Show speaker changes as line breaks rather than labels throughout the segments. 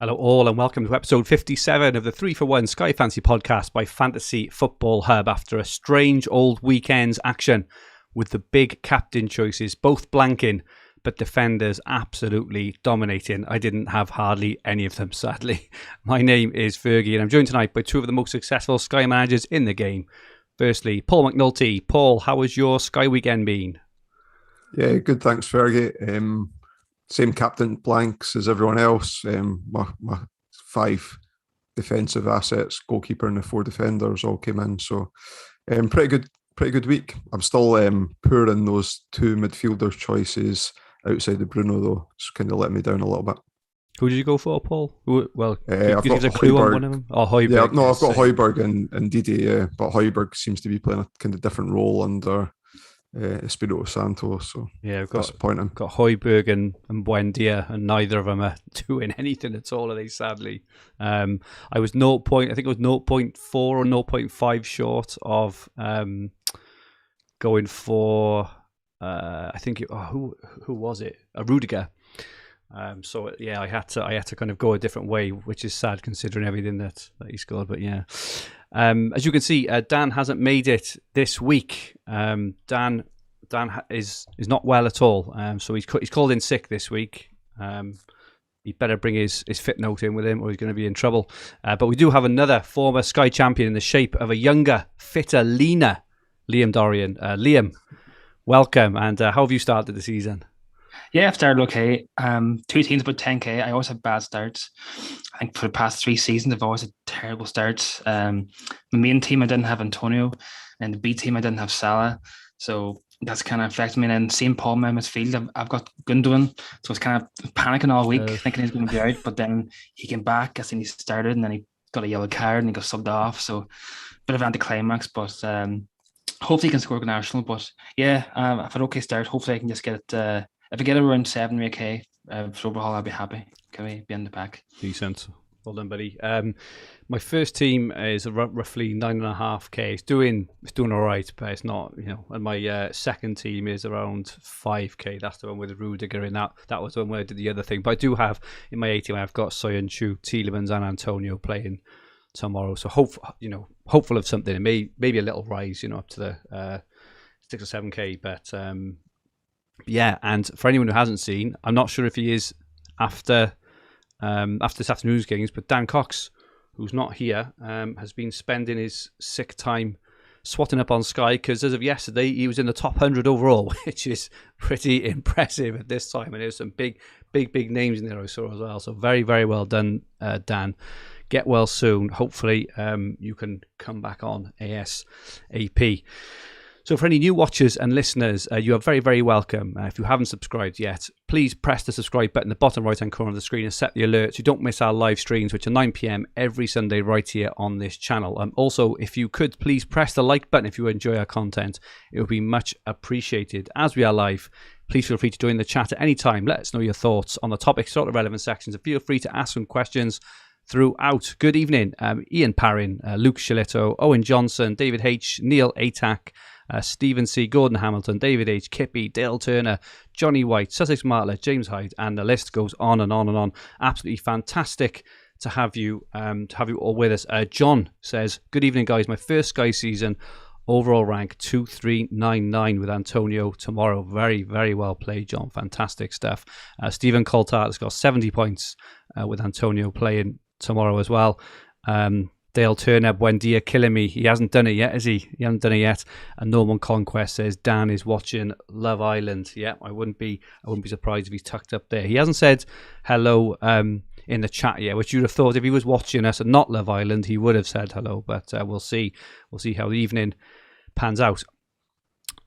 Hello all and welcome to episode 57 of the 3-for-1 Sky Fantasy podcast by Fantasy Football Hub after a strange old weekend's action with the big captain choices both blanking but defenders absolutely dominating. I didn't have hardly any of them, sadly. My name is Fergi and I'm joined tonight by two of the most successful Sky managers in the game. Firstly, Paul McAnulty. Paul, how has your Sky weekend been?
Yeah, good, thanks Fergie. Same captain blanks as everyone else. My 5 defensive assets, goalkeeper and the 4 defenders all came in. So pretty good week. I'm still poor in those 2 midfielders choices outside of Bruno though. It's kind of let me down a little bit.
Who did you go for, Paul? Well,
I've got
a clue on one of them. Oh, Højbjerg.
Yeah, no, I've got Højbjerg and Didi, but Højbjerg seems to be playing a kind of different role under Espirito Santo, so
yeah, we've got
disappointing.
Got Højbjerg and Buendia, and neither of them are doing anything at all, are they? Sadly, I was I think it was 0.4 or 0.5 short of going for I think who was it? Rudiger. So yeah, I had to kind of go a different way, which is sad considering everything that he scored. But yeah, as you can see, Dan hasn't made it this week. Dan is not well at all. So he's called in sick this week. He better bring his fit note in with him, or he's going to be in trouble. But we do have another former Sky champion in the shape of a younger, fitter, leaner Liam Dorian. Liam, welcome. And how have you started the season?
Yeah, I've started okay. 2 teams about 10k. I always have bad starts. I think for the past 3 seasons, I've always had terrible starts. My main team, I didn't have Antonio, and the B team, I didn't have Salah. So that's kind of affected me. And then seeing Paul in midfield, I've got Gundogan. So I was kind of panicking all week, thinking he's going to be out. But then he came back, and he started, and then he got a yellow card, and he got subbed off. So bit of anticlimax, but hopefully he can score an Arsenal. But yeah, I've had an okay start. Hopefully I can just get it. If I get around 7 or 8k for overhaul, I'll be happy. Can we be in the back?
Decent. Well done, buddy. My first team is roughly 9.5k. It's doing all right, but it's not, And my second team is around 5k. That's the one with Rudiger in that. That was the one where I did the other thing. But I do have in my A team, I've got Soyuncu, Tielemans, and Antonio playing tomorrow. So hopeful of something. Maybe a little rise, up to the 6 or 7k. But yeah, and for anyone who hasn't seen, I'm not sure if he is after this afternoon's games, but Dan Cox, who's not here, has been spending his sick time swatting up on Sky, because as of yesterday, he was in the top 100 overall, which is pretty impressive at this time. And there's some big names in there I saw as well. So very, very well done, Dan. Get well soon. Hopefully, you can come back on ASAP. So for any new watchers and listeners, you are very, very welcome. If you haven't subscribed yet, please press the subscribe button in the bottom right-hand corner of the screen and set the alerts. You don't miss our live streams, which are 9 p.m. every Sunday right here on this channel. Also, if you could, please press the like button if you enjoy our content. It would be much appreciated. As we are live, please feel free to join the chat at any time. Let us know your thoughts on the topics throughout the relevant sections, and feel free to ask some questions throughout. Good evening, Ian Parrin, Luke Shillito, Owen Johnson, David H, Neil Atack, Stephen C, Gordon Hamilton, David H, Kippy, Dale Turner, Johnny White, Sussex Martler, James Hyde, and the list goes on and on and on. Absolutely fantastic to have you all with us. John says, good evening guys, my first Sky season, overall rank 2399 with Antonio tomorrow. Very, very well played, John. Fantastic stuff. Stephen Coltart has got 70 points with Antonio playing tomorrow as well. Dale Turner, Buendia killing me. He hasn't done it yet, has he? He hasn't done it yet. And Norman Conquest says Dan is watching Love Island. Yeah, I wouldn't be surprised if he's tucked up there. He hasn't said hello in the chat yet, which you'd have thought if he was watching us and not Love Island, he would have said hello. But we'll see. We'll see how the evening pans out.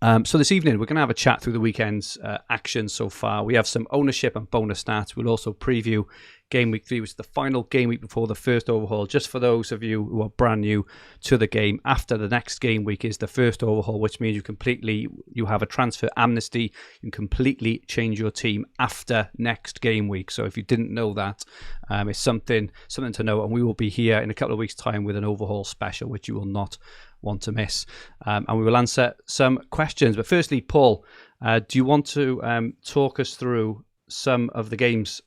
So this evening, we're going to have a chat through the weekend's action so far. We have some ownership and bonus stats. We'll also preview Game Week 3, which is the final game week before the first overhaul. Just for those of you who are brand new to the game, after the next game week is the first overhaul, which means you have a transfer amnesty. You can completely change your team after next game week. So if you didn't know that, it's something to know. And we will be here in a couple of weeks' time with an overhaul special, which you will not want to miss. And we will answer some questions. But firstly, Paul, do you want to talk us through some of the games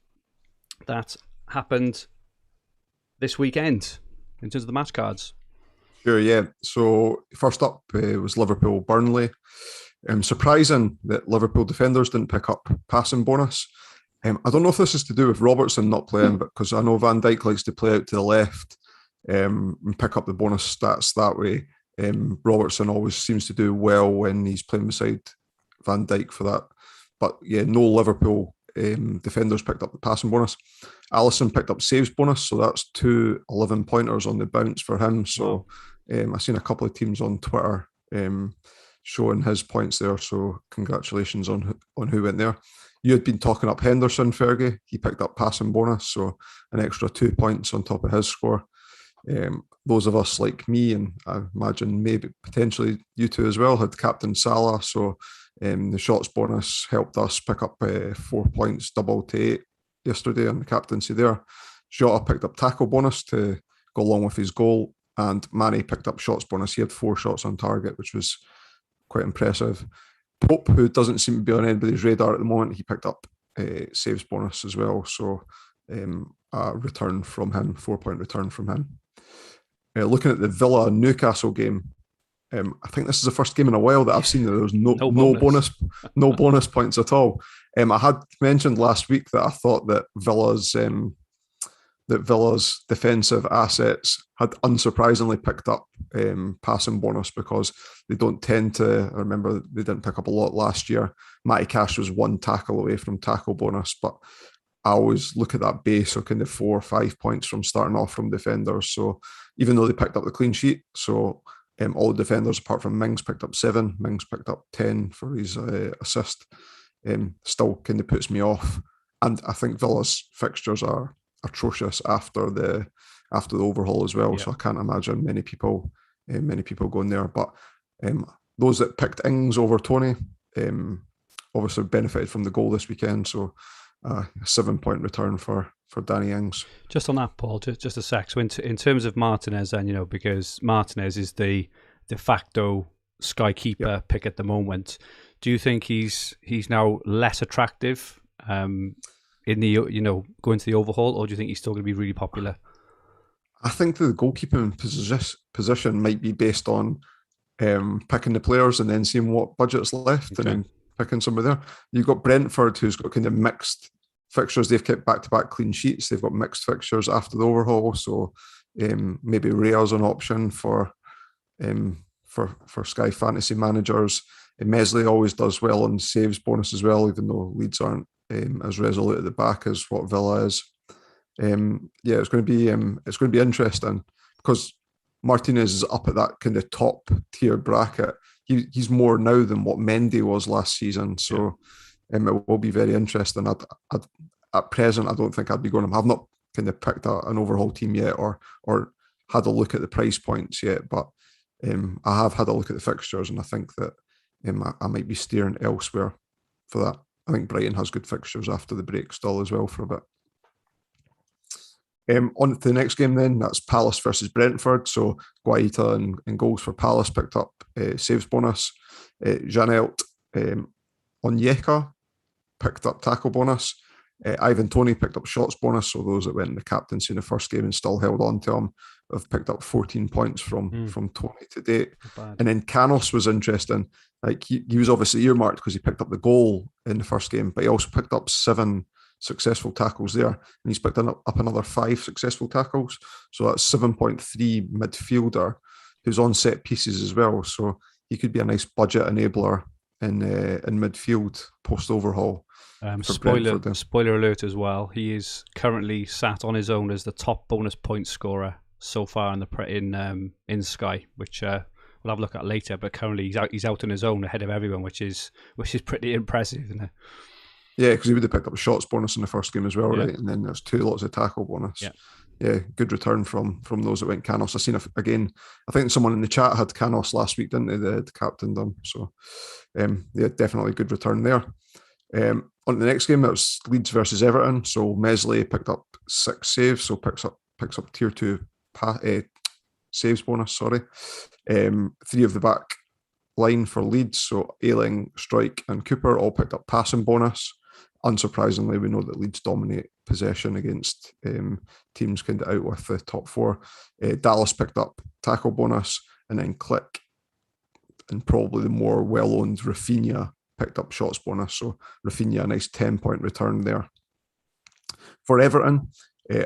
that happened this weekend in terms of the match cards?
Sure, yeah. So first up was Liverpool-Burnley. Surprising that Liverpool defenders didn't pick up passing bonus. I don't know if this is to do with Robertson not playing, but because I know Van Dijk likes to play out to the left and pick up the bonus stats that way. Robertson always seems to do well when he's playing beside Van Dijk for that. But yeah, no Liverpool defenders picked up the passing bonus. Alisson picked up saves bonus, so that's 2 11-pointers on the bounce for him. So I've seen a couple of teams on Twitter showing his points there. So congratulations on who went there. You had been talking up Henderson, Fergie. He picked up passing bonus, so an extra 2 points on top of his score. Those of us like me, and I imagine maybe potentially you two as well, had captain Salah. So the shots bonus helped us pick up 4 points, double to 8 yesterday on the captaincy there. Jota picked up tackle bonus to go along with his goal, and Manny picked up shots bonus. He had 4 shots on target, which was quite impressive. Pope, who doesn't seem to be on anybody's radar at the moment, he picked up saves bonus as well. So a return from him, 4-point return from him. Looking at the Villa Newcastle game, I think this is the first game in a while that I've seen that there was no bonus points at all. I had mentioned last week that I thought that Villa's defensive assets had unsurprisingly picked up passing bonus because they don't tend to. I remember they didn't pick up a lot last year. Matty Cash was 1 tackle away from tackle bonus, but I always look at that base of kind of 4 or 5 points from starting off from defenders. So even though they picked up the clean sheet, so all the defenders apart from Mings picked up 7. Mings picked up 10 for his assist. Still kind of puts me off. And I think Villa's fixtures are atrocious after the overhaul as well. Yeah. So I can't imagine many people going there. But those that picked Ings over Tony obviously benefited from the goal this weekend. So a 7-point return for Danny Ings.
Just on that, Paul, just a sec. So in terms of Martinez, then, because Martinez is the de facto Sky keeper pick at the moment, do you think he's now less attractive in the going to the overhaul, or do you think he's still going to be really popular?
I think the goalkeeping position might be based on picking the players and then seeing what budget's left, and then picking somebody there. You've got Brentford, who's got kind of mixed fixtures. They've kept back-to-back clean sheets. They've got mixed fixtures after the overhaul, so maybe Raya's an option for Sky fantasy managers. Mesley always does well on saves bonus as well, even though Leeds aren't as resolute at the back as what Villa is. It's going to be interesting because Martinez is up at that kind of top tier bracket. He's more now than what Mendy was last season, so it will be very interesting. At present, I don't think I'd be going. I've not kind of picked an overhaul team yet, or had a look at the price points yet, but I have had a look at the fixtures, and I think that I might be steering elsewhere for that. I think Brighton has good fixtures after the break still as well for a bit. On to the next game then, that's Palace versus Brentford. So Guaita and goals for Palace picked up saves bonus. Janelt Onyeka picked up tackle bonus. Ivan Toney picked up shots bonus. So those that went in the captaincy in the first game and still held on to him have picked up 14 points from Toney to date. And then Canos was interesting. Like he was obviously earmarked because he picked up the goal in the first game, but he also picked up 7 successful tackles there, and he's picked up another 5 successful tackles. So that's 7.3 midfielder who's on set pieces as well. So he could be a nice budget enabler in midfield post-overhaul.
Spoiler alert as well. He is currently sat on his own as the top bonus point scorer so far in Sky, which we'll have a look at later. But currently he's out on his own ahead of everyone, which is pretty impressive, isn't it?
Yeah, because he would have picked up a shots bonus in the first game as well, right? And then there's 2 lots of tackle bonus. Yeah, good return from those that went Canos. I've seen again. I think someone in the chat had Canos last week, didn't they? The captain done. So, definitely good return there. On the next game, that was Leeds versus Everton. So Mesley picked up 6 saves, so picks up tier 2 saves bonus. 3 of the back line for Leeds. So Ayling, Strike, and Cooper all picked up passing bonus. unsurprisingly, we know that Leeds dominate possession against teams kind of out with the top four. Dallas picked up tackle bonus, and then Click, and probably the more well-owned Rafinha picked up shots bonus. So Rafinha, a nice 10-point return there. For Everton,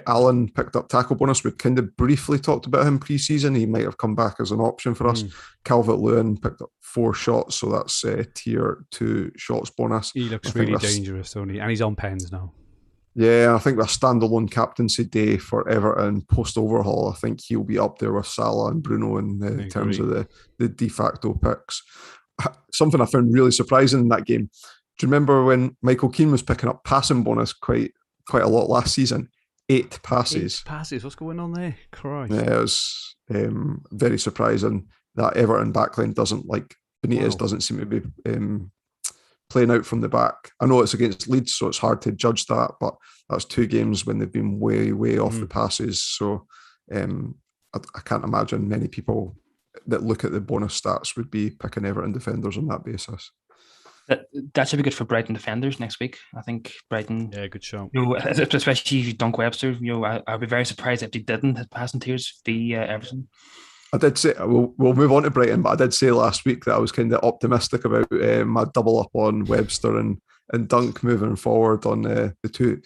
Alan picked up tackle bonus. We kind of briefly talked about him pre-season. He might have come back as an option for us. Calvert-Lewin picked up 4 shots, so that's tier 2 shots bonus.
He looks really dangerous, don't he? And he's on pens now.
Yeah, I think a standalone captaincy day for Everton post-overhaul. I think he'll be up there with Salah and Bruno in terms of the de facto picks. Something I found really surprising in that game. Do you remember when Michael Keane was picking up passing bonus quite a lot last season? 8 passes.
8 passes. What's going on there? Christ.
Yeah, it was very surprising that Everton backline doesn't Benitez doesn't seem to be playing out from the back. I know it's against Leeds, so it's hard to judge that, but that's 2 games when they've been way off the passes. So I can't imagine many people that look at the bonus stats would be picking Everton defenders on that basis.
That should be good for Brighton defenders next week. I think Brighton.
Yeah, good shout.
Especially Dunk Webster. I'd be very surprised if they didn't hit passing tiers via Everton.
I did say we'll move on to Brighton, but I did say last week that I was kind of optimistic about my double up on Webster and Dunk moving forward on the two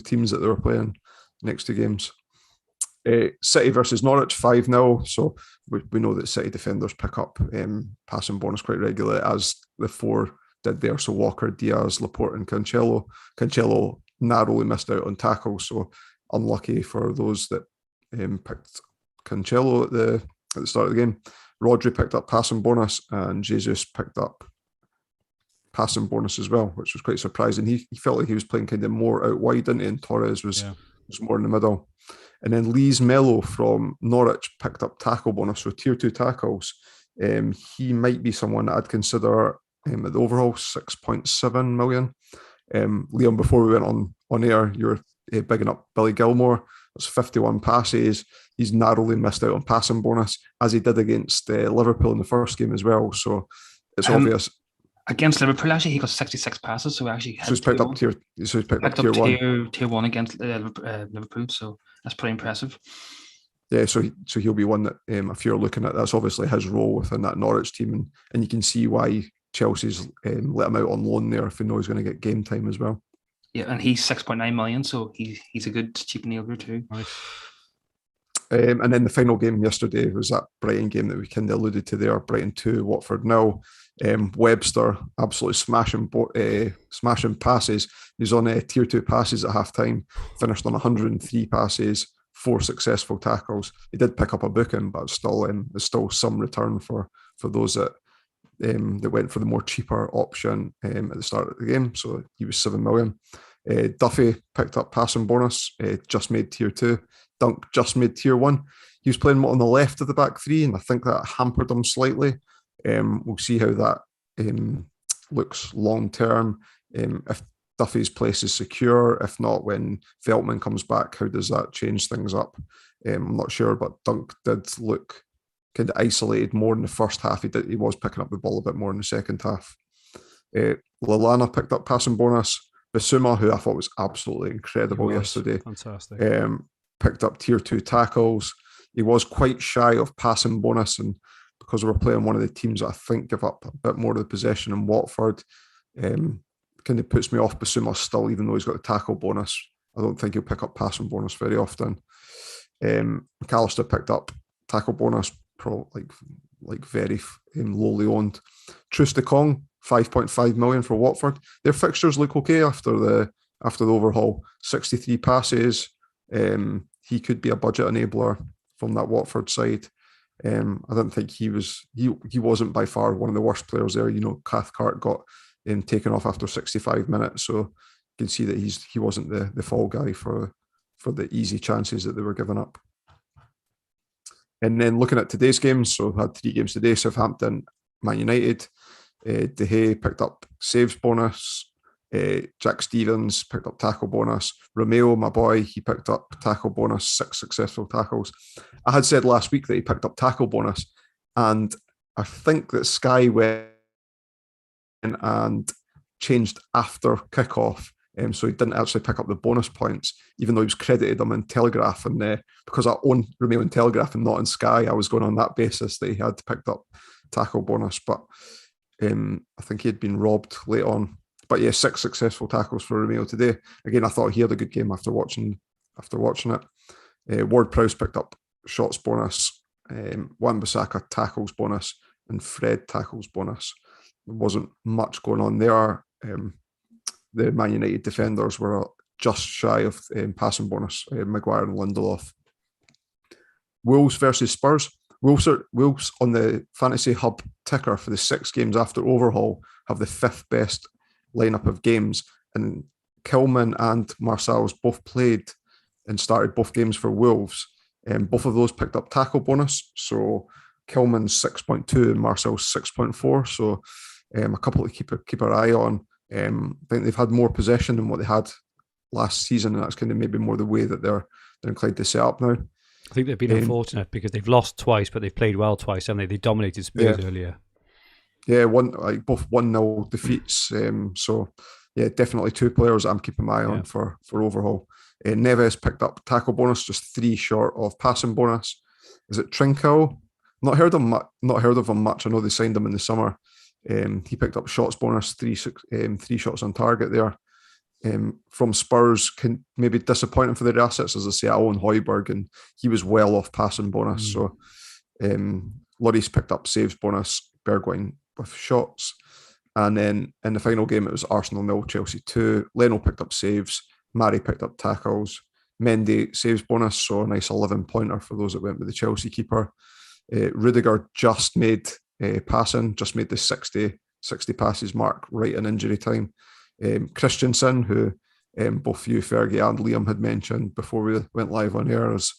teams that they were playing next 2 games. City versus Norwich 5-0. So we know that City defenders pick up passing bonus quite regularly, as the 4 did there. So Walker, Diaz, Laporte, and Cancelo. Cancelo narrowly missed out on tackles, so unlucky for those that picked Cancelo at the start of the game. Rodri picked up passing bonus, and Jesus picked up passing bonus as well, which was quite surprising. He felt like he was playing kind of more out wide, didn't he? And Torres was more in the middle. And then Lees Mello from Norwich picked up tackle bonus, so tier 2 tackles. He might be someone that I'd consider at the overall 6.7 million. Liam, before we went on air, you were bigging up Billy Gilmore. That's 51 passes. He's narrowly missed out on passing bonus, as he did against Liverpool in the first game as well. So it's obvious.
Against Liverpool, actually, he got 66 passes, so actually
he's picked up tier 1.
Tier 1 against Liverpool, so that's pretty impressive.
Yeah, so he'll be one that if you're looking at, that's obviously his role within that Norwich team, and you can see why Chelsea's let him out on loan there if they know he's going to get game time as well.
Yeah, and he's 6.9 million, so he's a good cheap nailer too.
Nice.
And then the final game yesterday was that Brighton game that we kind of alluded to there, Brighton 2, Watford 0. Webster absolutely smashing passes. He's on tier 2 passes at half time, finished on 103 passes, 4 successful tackles. He did pick up a booking, but there's still some return for those that went for the more cheaper option at the start of the game. So he was 7 million. Duffy picked up passing bonus, just made tier 2. Dunk just made tier 1. He was playing on the left of the back 3, and I think that hampered him slightly. We'll see how that looks long term. If Duffy's place is secure, if not, when Veltman comes back, how does that change things up? I'm not sure, but Dunk did look kind of isolated more in the first half. He was picking up the ball a bit more in the second half. Lallana picked up passing bonus. Bissouma, who I thought was absolutely incredible yesterday,
fantastic,
picked up tier 2 tackles. He was quite shy of passing bonus, and because we're playing one of the teams that I think give up a bit more of the possession in Watford, kind of puts me off Bissouma still, even though he's got a tackle bonus. I don't think he'll pick up passing bonus very often. McAllister picked up tackle bonus, like very lowly owned. Troost-Ekong, 5.5 million for Watford. Their fixtures look okay after the overhaul. 63 passes. He could be a budget enabler from that Watford side. I didn't think he wasn't by far one of the worst players there. Cathcart got taken off after 65 minutes, so you can see that he wasn't the fall guy for the easy chances that they were giving up. And then looking at today's games, so we had 3 games today: Southampton, Man United. De Gea picked up saves bonus. Jack Stevens picked up tackle bonus. Romeo, my boy, he picked up tackle bonus, 6 successful tackles. I had said last week that he picked up tackle bonus, and I think that Sky went and changed after kickoff so he didn't actually pick up the bonus points, even though he was credited them in Telegraph. And because I own Romeo in Telegraph and not in Sky, I was going on that basis that he had picked up tackle bonus. But I think he had been robbed late on. But yeah, 6 successful tackles for Romeo today. Again, I thought he had a good game after watching it. Ward-Prowse picked up shots bonus, Wan-Bissaka tackles bonus, and Fred tackles bonus. There wasn't much going on there. The Man United defenders were just shy of passing bonus, Maguire and Lindelof. Wolves versus Spurs. Wolves on the Fantasy Hub ticker for the 6 games after overhaul have the 5th best lineup of games, and Kilman and Marçals both played and started both games for Wolves. Both of those picked up tackle bonus, so Kilman's 6.2 and Marçals 6.4, so a couple to keep our eye on. I think they've had more possession than what they had last season, and that's kind of maybe more the way that they're inclined to set up now.
I think they've been unfortunate because they've lost twice, but they've played well twice, haven't they? They dominated Spurs earlier.
Yeah, both 1-0 defeats. So yeah, definitely 2 players I'm keeping my eye on for overhaul. Neves picked up tackle bonus, just 3 short of passing bonus. Is it Trincao? Not heard of him much. I know they signed him in the summer. He picked up shots bonus, 3 shots on target there. From Spurs, can maybe disappointing for their assets. As I say, I own Højbjerg, and he was well off passing bonus. So Lloris picked up saves bonus, Bergwijn with shots. And then in the final game, it was Arsenal 0, Chelsea 2. Leno picked up saves, Mari picked up tackles, Mendy saves bonus, so a nice 11-pointer for those that went with the Chelsea keeper. Rudiger just made the 60 passes mark right in injury time. Christensen, who both you, Fergie, and Liam had mentioned before we went live on air, is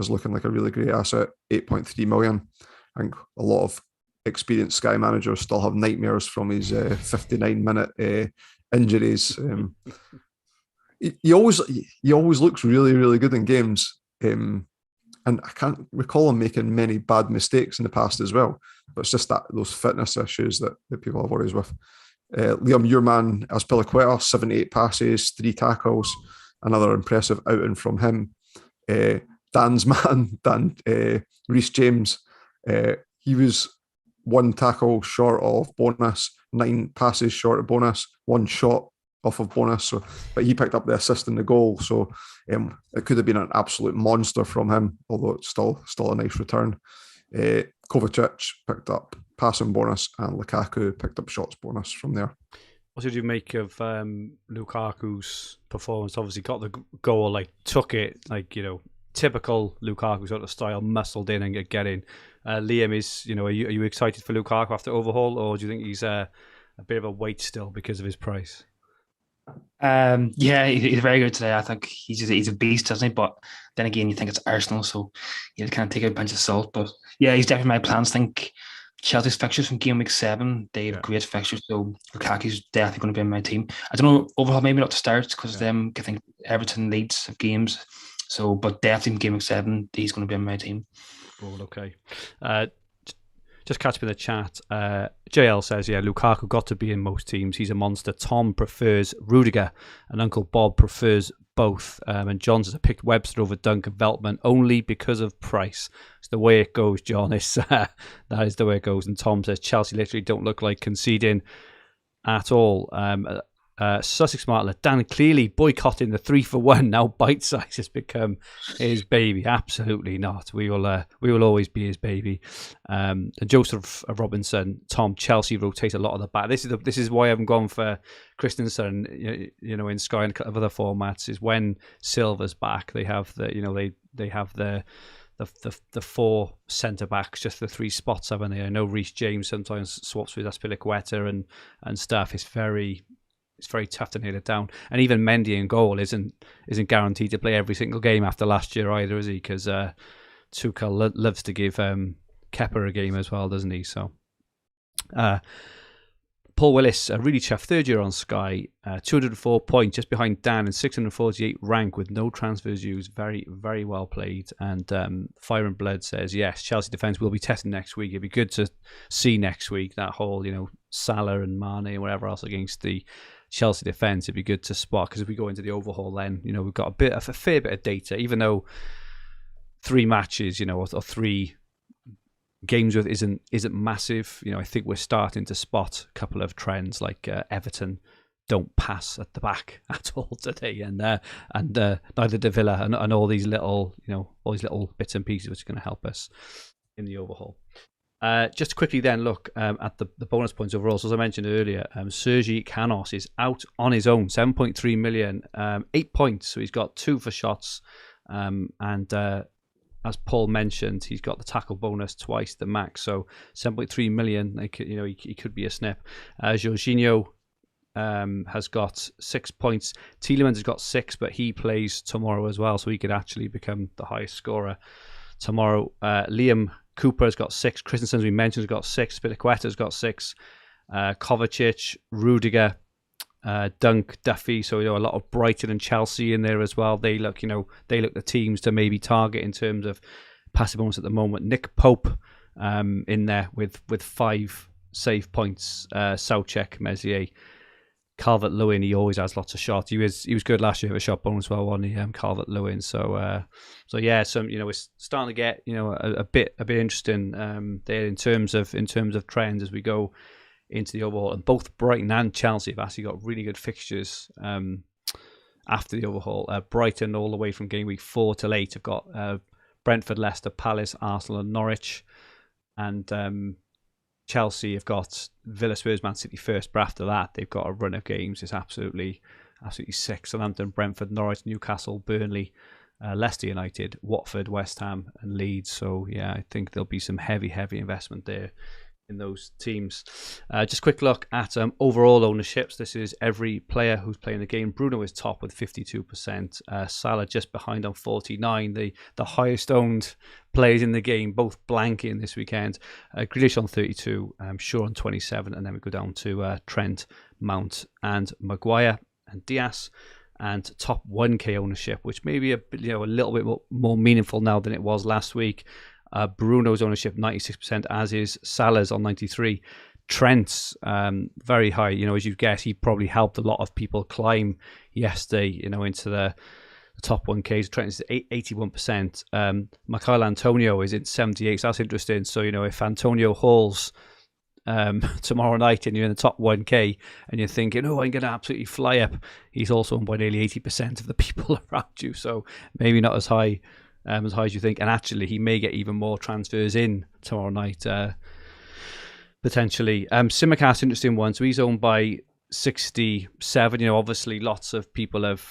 looking like a really great asset, 8.3 million. I think a lot of experienced Sky managers still have nightmares from his 59-minute injuries. He always looks really, really good in games. And I can't recall him making many bad mistakes in the past as well. But it's just those fitness issues that people have worries with. Liam, your man, Azpilicueta, 78 passes, 3 tackles. Another impressive outing from him. Dan's man, Reece James, he was 1 tackle short of bonus, 9 passes short of bonus, 1 shot off of bonus. But he picked up the assist in the goal. So it could have been an absolute monster from him, although it's still a nice return. Kovacic picked up passing bonus, and Lukaku picked up shots bonus from there.
What did you make of Lukaku's performance? Obviously got the goal, took it, typical Lukaku sort of style, muscled in and get in. Liam, are you excited for Lukaku after overhaul, or do you think he's a bit of a weight still because of his price?
Yeah, he's very good today. I think he's a beast, doesn't he? But then again, you think it's Arsenal, so you kind of take it with a pinch of salt. But yeah, he's definitely my plans. I think Chelsea's fixtures from Gameweek 7, they have great fixtures, so Lukaku's definitely going to be in my team. I don't know, overhaul maybe not to start because I think Everton leads of games. So, but definitely in Gameweek 7, he's going to be in my team.
Oh, okay. Just catch me in the chat. JL says, Lukaku got to be in most teams. He's a monster. Tom prefers Rudiger, and Uncle Bob prefers both. And John says, I picked Webster over Dunk and Veltman only because of price. It's the way it goes, John. That is the way it goes. And Tom says, Chelsea literally don't look like conceding at all. Sussex Martler, Dan clearly boycotting the 3-for-1. Now bite size has become his baby. Absolutely not. We will always be his baby. And Joseph Robinson, Tom, Chelsea rotate a lot of the back. This is why I haven't gone for Christensen. In Sky and a couple of other formats. Is when Silva's back, they have they have the 4 centre backs, just the 3 spots, haven't they? I know Reece James sometimes swaps with Azpilicueta and stuff. It's very tough to nail it down. And even Mendy in goal isn't guaranteed to play every single game after last year either, is he? Because Tuchel loves to give Kepa a game as well, doesn't he? So, Paul Willis, really chuffed, 3rd year on Sky, 204 points, just behind Dan, and 648 rank with no transfers used. Very, very well played. And Fire and Blood says, yes, Chelsea defence will be tested next week. It'd be good to see next week that whole, Salah and Mane and whatever else against the Chelsea defence, it'd be good to spot, because if we go into the overhaul, then we've got a fair bit of data, even though 3 matches, or 3 games with isn't massive. I think we're starting to spot a couple of trends, like Everton don't pass at the back at all today, and neither do Villa, and all these little bits and pieces which are going to help us in the overhaul. Just quickly then look at the bonus points overall. So as I mentioned earlier, Fergi Canos is out on his own, 7.3 million, 8 points. So he's got 2 for shots, and as Paul mentioned, he's got the tackle bonus twice the max. So 7.3 million, he could be a snip. Jorginho has got 6 points. Tielemans has got 6, but he plays tomorrow as well, so he could actually become the highest scorer tomorrow. Liam Cooper has got 6. Christensen, as we mentioned, has got 6. Spilicueta has got 6. Kovacic, Rudiger, Dunk, Duffy. So a lot of Brighton and Chelsea in there as well. They look the teams to maybe target in terms of passive bonus at the moment. Nick Pope in there with 5 save points. Soucek, Messier, Calvert-Lewin, he always has lots of shots. He was good last year with a shot bonus as well, wasn't he, Calvert-Lewin? So yeah, we're starting to get a bit interesting there in terms of trends as we go into the overhaul. And both Brighton and Chelsea have actually got really good fixtures after the overhaul. Brighton all the way from game week 4 till 8 have got Brentford, Leicester, Palace, Arsenal, and Norwich, and Chelsea have got Villa, Spurs, Man City first, but after that they've got a run of games. It's absolutely sick. Southampton, Brentford, Norwich, Newcastle, Burnley, Leicester United, Watford, West Ham, and Leeds. So yeah, I think there'll be some heavy investment there in those teams. Just a quick look at overall ownerships. This is every player who's playing the game. Bruno is top with 52%. Salah just behind on 49. The highest owned players in the game, both blanking this weekend. Grealish on 32, Shaw on 27, and then we go down to Trent, Mount, and Maguire and Diaz. And top 1k ownership, which may be a little bit more meaningful now than it was last week. Bruno's ownership 96%, as is Salah's on 93%. Trent's very high. As you guess, he probably helped a lot of people climb yesterday, into the top 1Ks. Trent is 81%. Michael Antonio is in 78%. So that's interesting. So if Antonio hauls tomorrow night and you're in the top 1K and you're thinking, I'm going to absolutely fly up, he's also owned by nearly 80% of the people around you. So maybe not as high as you think, and actually he may get even more transfers in tomorrow night potentially. Simicast, interesting one. So he's owned by 67. Obviously lots of people have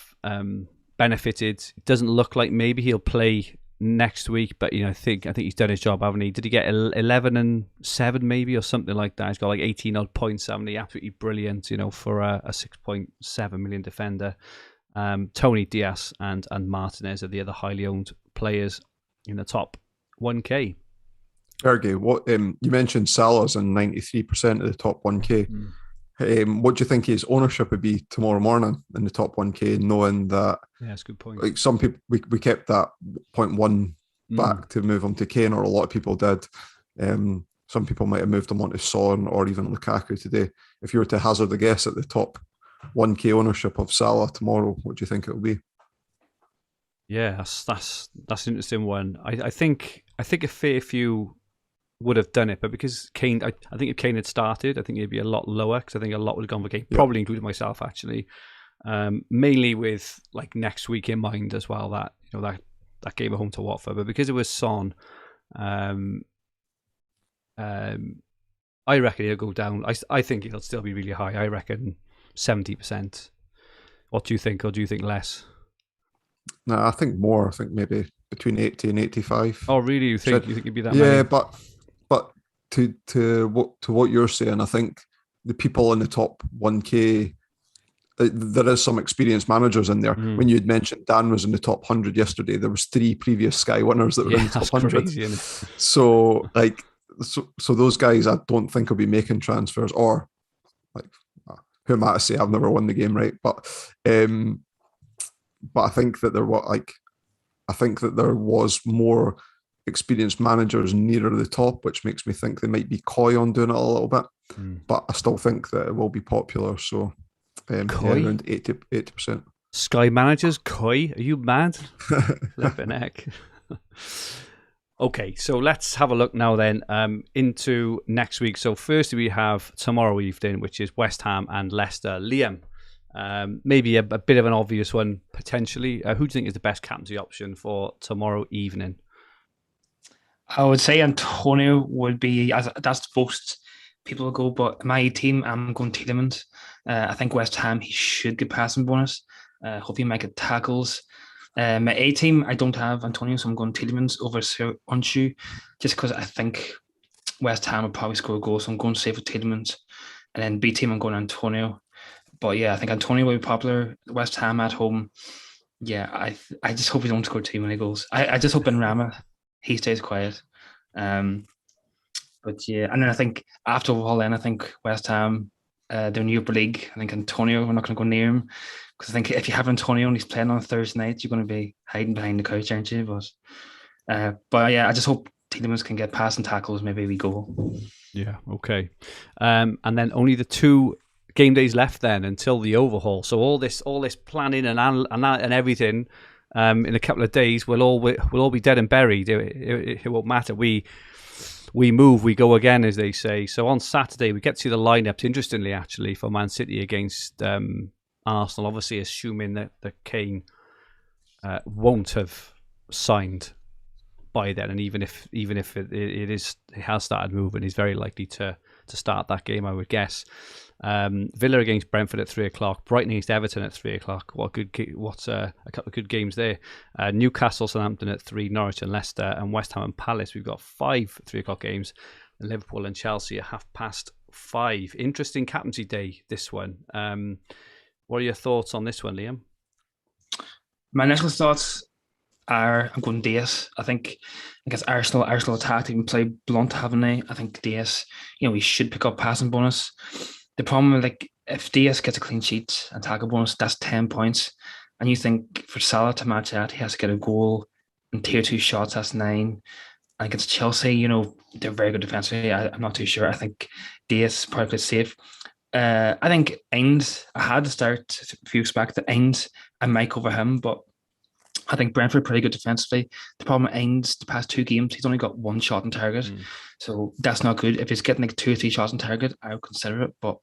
benefited. It doesn't look like maybe he'll play next week, but I think he's done his job, haven't he? Did he get 11 and 7 maybe or something like that? He's got like 18 odd points, haven't he? Absolutely brilliant, for a 6.7 million defender. Tony, Diaz, and Martinez are the other highly owned players in the top 1K.
Fergie, what you mentioned Salah's in 93% of the top 1K. What do you think his ownership would be tomorrow morning in the top 1K, knowing that? Yeah, that's a good point. Like some people, we kept that 0.1 back to move him to Kane, or a lot of people did. Some people might have moved him onto Son or even Lukaku today. If you were to hazard a guess at the top 1K ownership of Salah tomorrow, what do you think it will be?
Yeah, that's an interesting one. I think a fair few would have done it, but because Kane, I think if Kane had started, I think it'd be a lot lower, because I think a lot would have gone for Kane, probably including myself actually. Mainly with like next week in mind as well, that that game at home to Watford, but because it was Son, I reckon he'll go down. I think it'll still be really high. I reckon 70%. What do you think, or do you think less?
No, I think more. I think maybe between 80 and 85.
Oh, really? You think it'd be that
many?
Yeah,
but to what you're saying, I think the people in the top 1K, there is some experienced managers in there. When you had mentioned Dan was in the top 100 yesterday, there was 3 previous Sky winners that were in the top 100. Crazy, isn't it? So those guys, I don't think will be making transfers, or like, who am I to say? I've never won the game, right? But I think that there was more experienced managers nearer the top, which makes me think they might be coy on doing it a little bit. But I still think that it will be popular. So
Coy?
Around 80%.
Sky managers, Coy? Are you mad? Flipping heck. Okay, so let's have a look now then into next week. So firstly, we have tomorrow evening, which is West Ham and Leicester. Liam, maybe a bit of an obvious one, potentially. Who do you think is the best captaincy option for tomorrow evening?
I would say Antonio would be, as that's most people will go, but my team, I'm going Tielemans. I think West Ham, he should get passing bonus. Hope he might get tackles. My A team, I don't have Antonio, so I'm going Tielemans over Onshu, just because I think West Ham will probably score a goal, so I'm going safe with Tielemans. And then B team, I'm going Antonio. But yeah, I think Antonio will be popular. West Ham at home. Yeah, I just hope he don't score too many goals. I just hope Benrahma, he stays quiet. But yeah, and then I think after all, then I think West Ham, they're in Europa League. I think Antonio, we're not going to go near him because I think if you have Antonio and he's playing on a Thursday night, you're going to be hiding behind the couch, aren't you? But yeah, I just hope Tielemans can get passing tackles. Maybe we go.
Yeah, okay. And then only the 2 game days left then until the overhaul. So all this planning and everything in a couple of days will all be dead and buried. It won't matter. We move, we go again, as they say. So on Saturday, we get to see the lineups, interestingly, actually, for Man City against Arsenal, obviously assuming that Kane won't have signed by then. And even if it has started moving, he's very likely to start that game, I would guess. Villa against Brentford at 3:00, Brighton against Everton at 3:00. What's a couple of good games there. Newcastle, Southampton at 3, Norwich and Leicester, and West Ham and Palace. We've got 5 3:00 games, and Liverpool and Chelsea at 5:30. Interesting captaincy day, this one. What are your thoughts on this one, Liam?
My initial thoughts are I'm going Diaz. I think against Arsenal attacked, even play blunt, haven't they? I think Diaz, we should pick up passing bonus. The problem, like, if Diaz gets a clean sheet and tackle bonus, that's 10 points. And you think for Salah to match that, he has to get a goal and tier 2 shots, that's 9. And against Chelsea, they're very good defensively. I'm not too sure. I think Diaz probably plays safe. I think Ings, I had to start a few weeks back, the Ings, I might cover him, but I think Brentford pretty good defensively. The problem with Ings, the past 2 games, he's only got 1 shot on target. So that's not good. If he's getting like 2 or 3 shots on target, I would consider it. But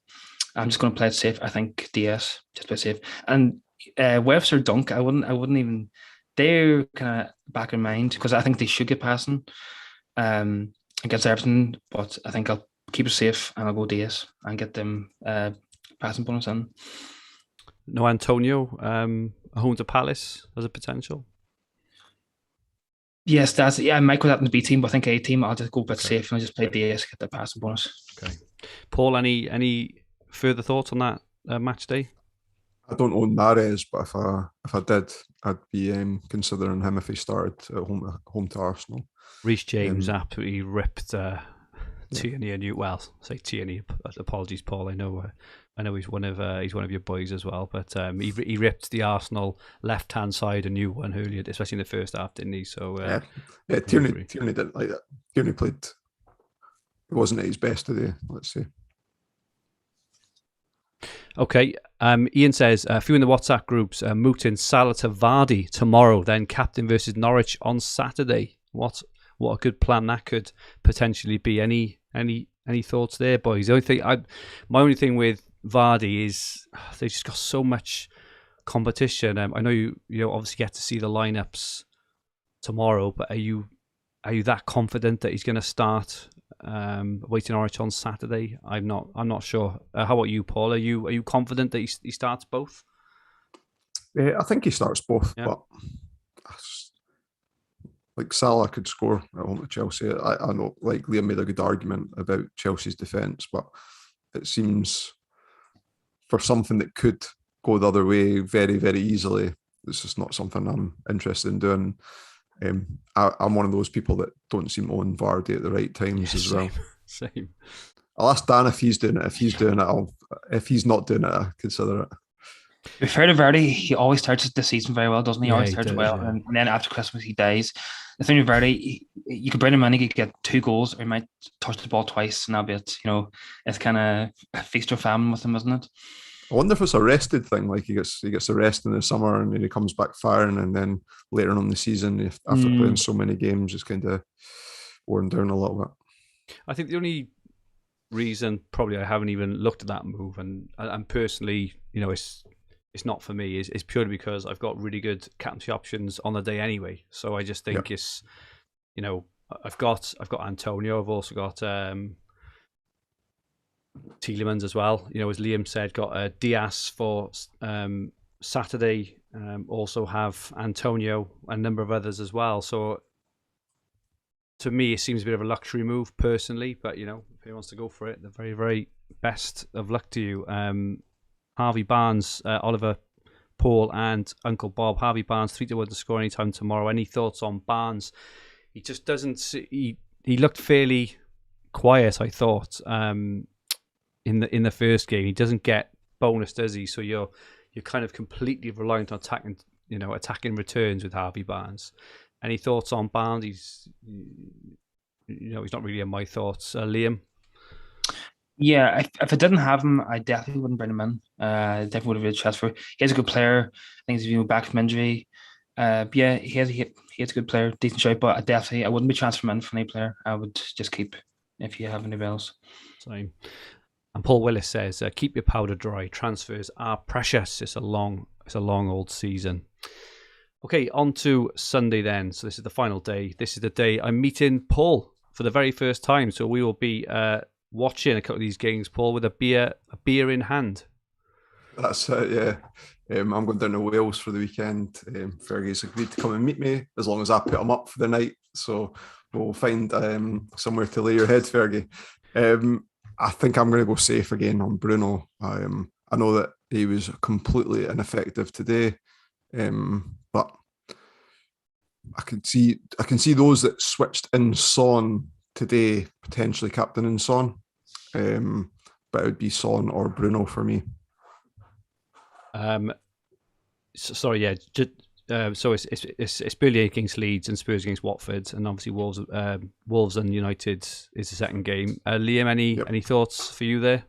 I'm just going to play it safe. I think DS, just play safe. And Webster Dunk, I wouldn't even, they're kind of back in mind because I think they should get passing against Everton. But I think I'll keep it safe and I'll go DS and get them passing bonus in.
No Antonio, home to Palace as a potential.
Yes, I might go that in the B team, but I think A team, I'll just go a bit safe and I'll just play DS, get the passing bonus.
Okay. Paul, any further thoughts on that match day?
I don't own Mahrez, but if I did, I'd be considering him if he started at home to Arsenal.
Reece James absolutely ripped Tierney and say Tierney. Apologies, Paul. I know he's one of your boys as well, but he ripped the Arsenal left hand side a new one earlier, especially in the first half, didn't he? So
Tierney didn't like that. Tierney played. It wasn't at his best today. Let's say.
Okay. Ian says a few in the WhatsApp groups. Moutin, Salah to Vardy tomorrow, then captain versus Norwich on Saturday. What a good plan that could potentially be. Any thoughts there, boys? My only thing with Vardy is they just got so much competition. I know you obviously get to see the lineups tomorrow, but are you that confident that he's going to start waiting Norwich on Saturday? I'm not sure. How about you, Paul? Are you confident that he starts both?
I think he starts both, but like Salah could score at home at Chelsea. I know, like Liam made a good argument about Chelsea's defence, but it seems for something that could go the other way very, very easily, it's just not something I'm interested in doing. I'm one of those people that don't seem to own Vardy at the right times as well.
Same.
I'll ask Dan if he's doing it. If he's doing it, if he's not doing it, I'll consider it.
To be fair to Vardy, he always starts the season very well, doesn't he? He always starts well, and then after Christmas he dies. The thing with Vardy, you could bring him in, he could get 2 goals, or he might touch the ball twice, and that'll be it. It's kind of a feast or famine with him, isn't it?
I wonder if it's a rested thing, like he gets a rest in the summer and then he comes back firing, and then later on in the season, after playing so many games, it's kind of worn down a little bit.
I think the only reason probably I haven't even looked at that move, and personally, it's not for me, is purely because I've got really good captaincy options on the day anyway. So I just think it's, I've got Antonio. I've also got Tielemans as well. As Liam said, got Diaz for Saturday. Also have Antonio and a number of others as well. So to me, it seems a bit of a luxury move personally. But if he wants to go for it, the very, very best of luck to you. Harvey Barnes, Oliver, Paul, and Uncle Bob. Harvey Barnes 3-1 to score anytime tomorrow. Any thoughts on Barnes? He just doesn't. He looked fairly quiet, I thought. In the first game, he doesn't get bonus, does he? So you're kind of completely reliant on attacking returns with Harvey Barnes. Any thoughts on Barnes? He's not really in my thoughts. Liam?
Yeah, if I didn't have him, I definitely wouldn't bring him in. Definitely would have been a transfer. He's a good player. I think he's back from injury. Yeah, he's a good player, decent shout. But I wouldn't be transferring in for any player. I would just keep if you have any bells.
Same. And Paul Willis says, "Keep your powder dry. Transfers are precious. It's a long old season." Okay, on to Sunday then. So this is the final day. This is the day I'm meeting Paul for the very first time. So we will be watching a couple of these games, Paul, with a beer in hand.
That's it, yeah. I'm going down to Wales for the weekend. Fergie's agreed to come and meet me as long as I put him up for the night. So we'll find somewhere to lay your head, Fergie. I think I'm going to go safe again on Bruno. I know that he was completely ineffective today, but I can see those that switched in Son today potentially captaining Son, but it would be Son or Bruno for me.
Sorry, yeah. So it's Burnley against Leeds and Spurs against Watford, and obviously Wolves and United is the second game. Liam, any thoughts for you there?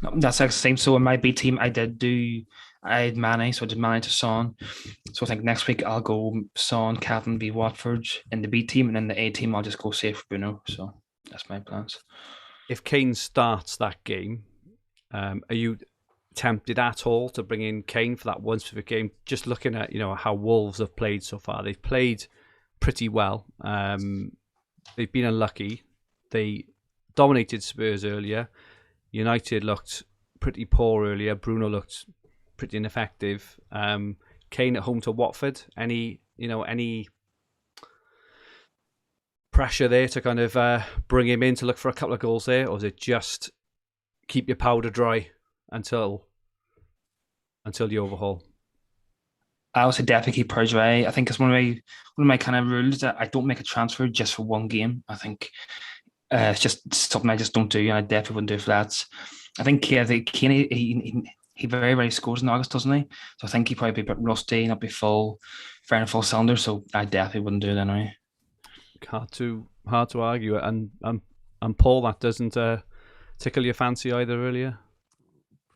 No, that's the same. So in my B team, I had Mane, so I did Mane to Son. So I think next week I'll go Son, captain, be Watford in the B team, and then the A team I'll just go safe for Bruno. So that's my plans.
If Kane starts that game, are you tempted at all to bring in Kane for that one specific game? Just looking at how Wolves have played so far, they've played pretty well. They've been unlucky. They dominated Spurs earlier. United looked pretty poor earlier. Bruno looked pretty ineffective. Kane at home to Watford. Any pressure there to kind of bring him in to look for a couple of goals there, or is it just keep your powder dry until the overhaul?
I also definitely keep powder dry. I think it's one of my kind of rules that I don't make a transfer just for one game. I think it's just something I just don't do, and I definitely wouldn't do for that. I think Kane, he very, very scores in August, doesn't he? So I think he'd probably be a bit rusty, not be firing full cylinder. So I definitely wouldn't do it anyway.
Hard to argue, and Paul, that doesn't tickle your fancy either earlier.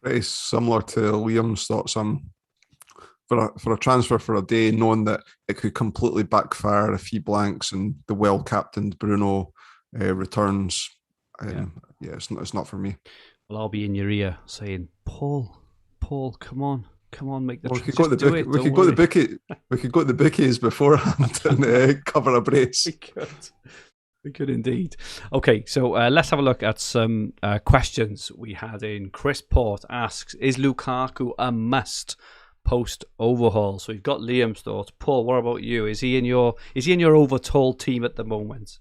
Pretty similar to Liam's thoughts. For a transfer for a day, knowing that it could completely backfire if he blanks and the well-captained Bruno returns. It's not for me.
Well, I'll be in your ear saying, Paul, come on, make the.
We could go to the bookies beforehand and cover a brace.
We could indeed. Okay, so let's have a look at some questions we had in. Chris Port asks, "Is Lukaku a must post-overhaul?" So we've got Liam's thoughts. Paul, what about you? Is he in your overhaul team at the moment?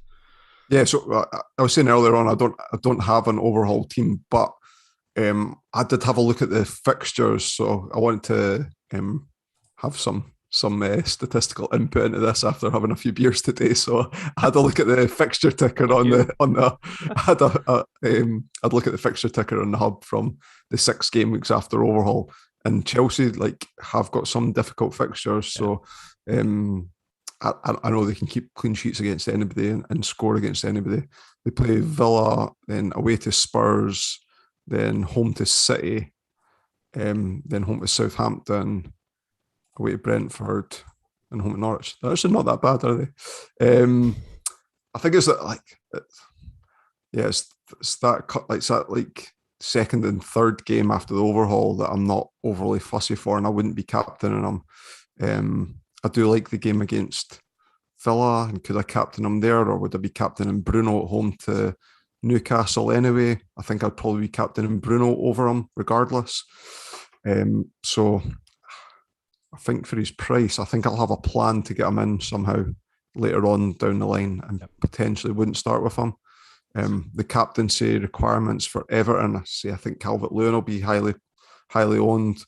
Yeah, so I was saying earlier on, I don't have an overhaul team, but I did have a look at the fixtures, so I wanted to have some statistical input into this after having a few beers today. So I had a look at the fixture ticker I'd look at the fixture ticker on the hub from the 6 game weeks after overhaul, and Chelsea have got some difficult fixtures. So I know they can keep clean sheets against anybody and score against anybody. They play Villa, then away to Spurs, then home to City, then home to Southampton, away to Brentford, and home to Norwich. They're actually not that bad, are they? I think it's that second and third game after the overhaul that I'm not overly fussy for, and I wouldn't be captaining them. I do like the game against Villa, and could I captain him there, or would I be captaining Bruno at home to Newcastle anyway? I think I'd probably be captaining Bruno over him regardless. So I think for his price, I think I'll have a plan to get him in somehow later on down the line, and potentially wouldn't start with him. The captaincy requirements for Everton, I think Calvert-Lewin will be highly owned.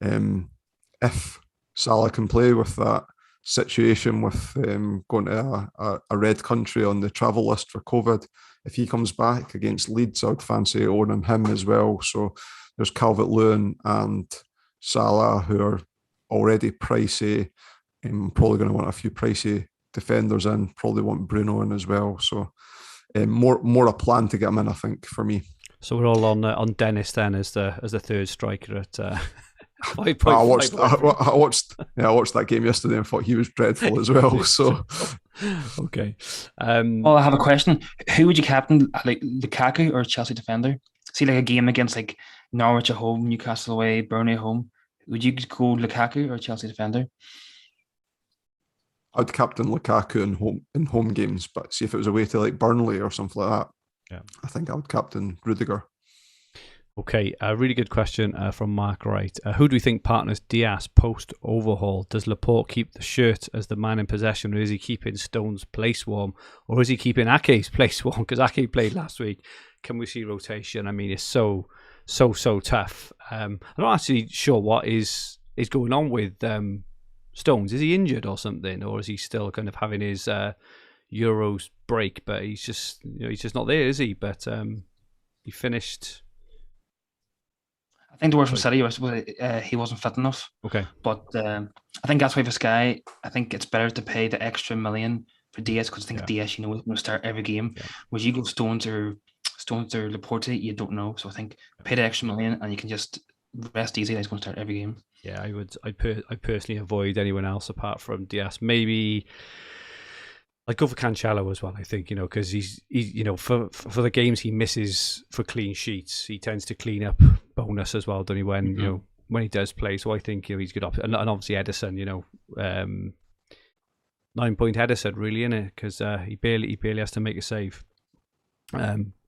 If Salah can play with that situation with going to a red country on the travel list for COVID, if he comes back against Leeds, I would fancy owning him as well. So there's Calvert-Lewin and Salah, who are already pricey. Probably going to want a few pricey defenders in. Probably want Bruno in as well. So more a plan to get him in, I think, for me.
So we're all on Dennis then as the third striker at 5.5.
I watched that game yesterday and thought he was dreadful as well. So
okay.
Well, I have a question. Who would you captain, like Lukaku or Chelsea defender? See, like a game against like Norwich at home, Newcastle away, Burnley at home. Would you go Lukaku or Chelsea defender?
I'd captain Lukaku in home games, but see if it was away to like Burnley or something like that, I think I would captain Rudiger.
Okay, a really good question from Mark Wright. Who do we think partners Diaz post-overhaul? Does Laporte keep the shirt as the man in possession, or is he keeping Stones' place warm, or is he keeping Ake's place warm? Because Ake played last week. Can we see rotation? I mean, it's so tough. I'm not actually sure what is going on with Stones. Is he injured or something, or is he still kind of having his Euros break? But he's just not there, is he? But he finished.
I think the word from City was he wasn't fit enough.
Okay,
but I think that's why for Sky, I think it's better to pay the extra $1 million for Diaz, because I think Diaz, is going to start every game. Yeah. Whereas you go Stones or Laporte, you don't know. So I think pay the extra $1 million and you can just rest easy. He's going to start every game.
Yeah, I'd personally avoid anyone else apart from Diaz. Maybe I'd go for Cancelo as well, I think, because he's for the games he misses for clean sheets, he tends to clean up bonus as well, doesn't he, when when he does play. So I think he's good option. And obviously Edison, 9-point Edison really, innit? Because he barely has to make a save.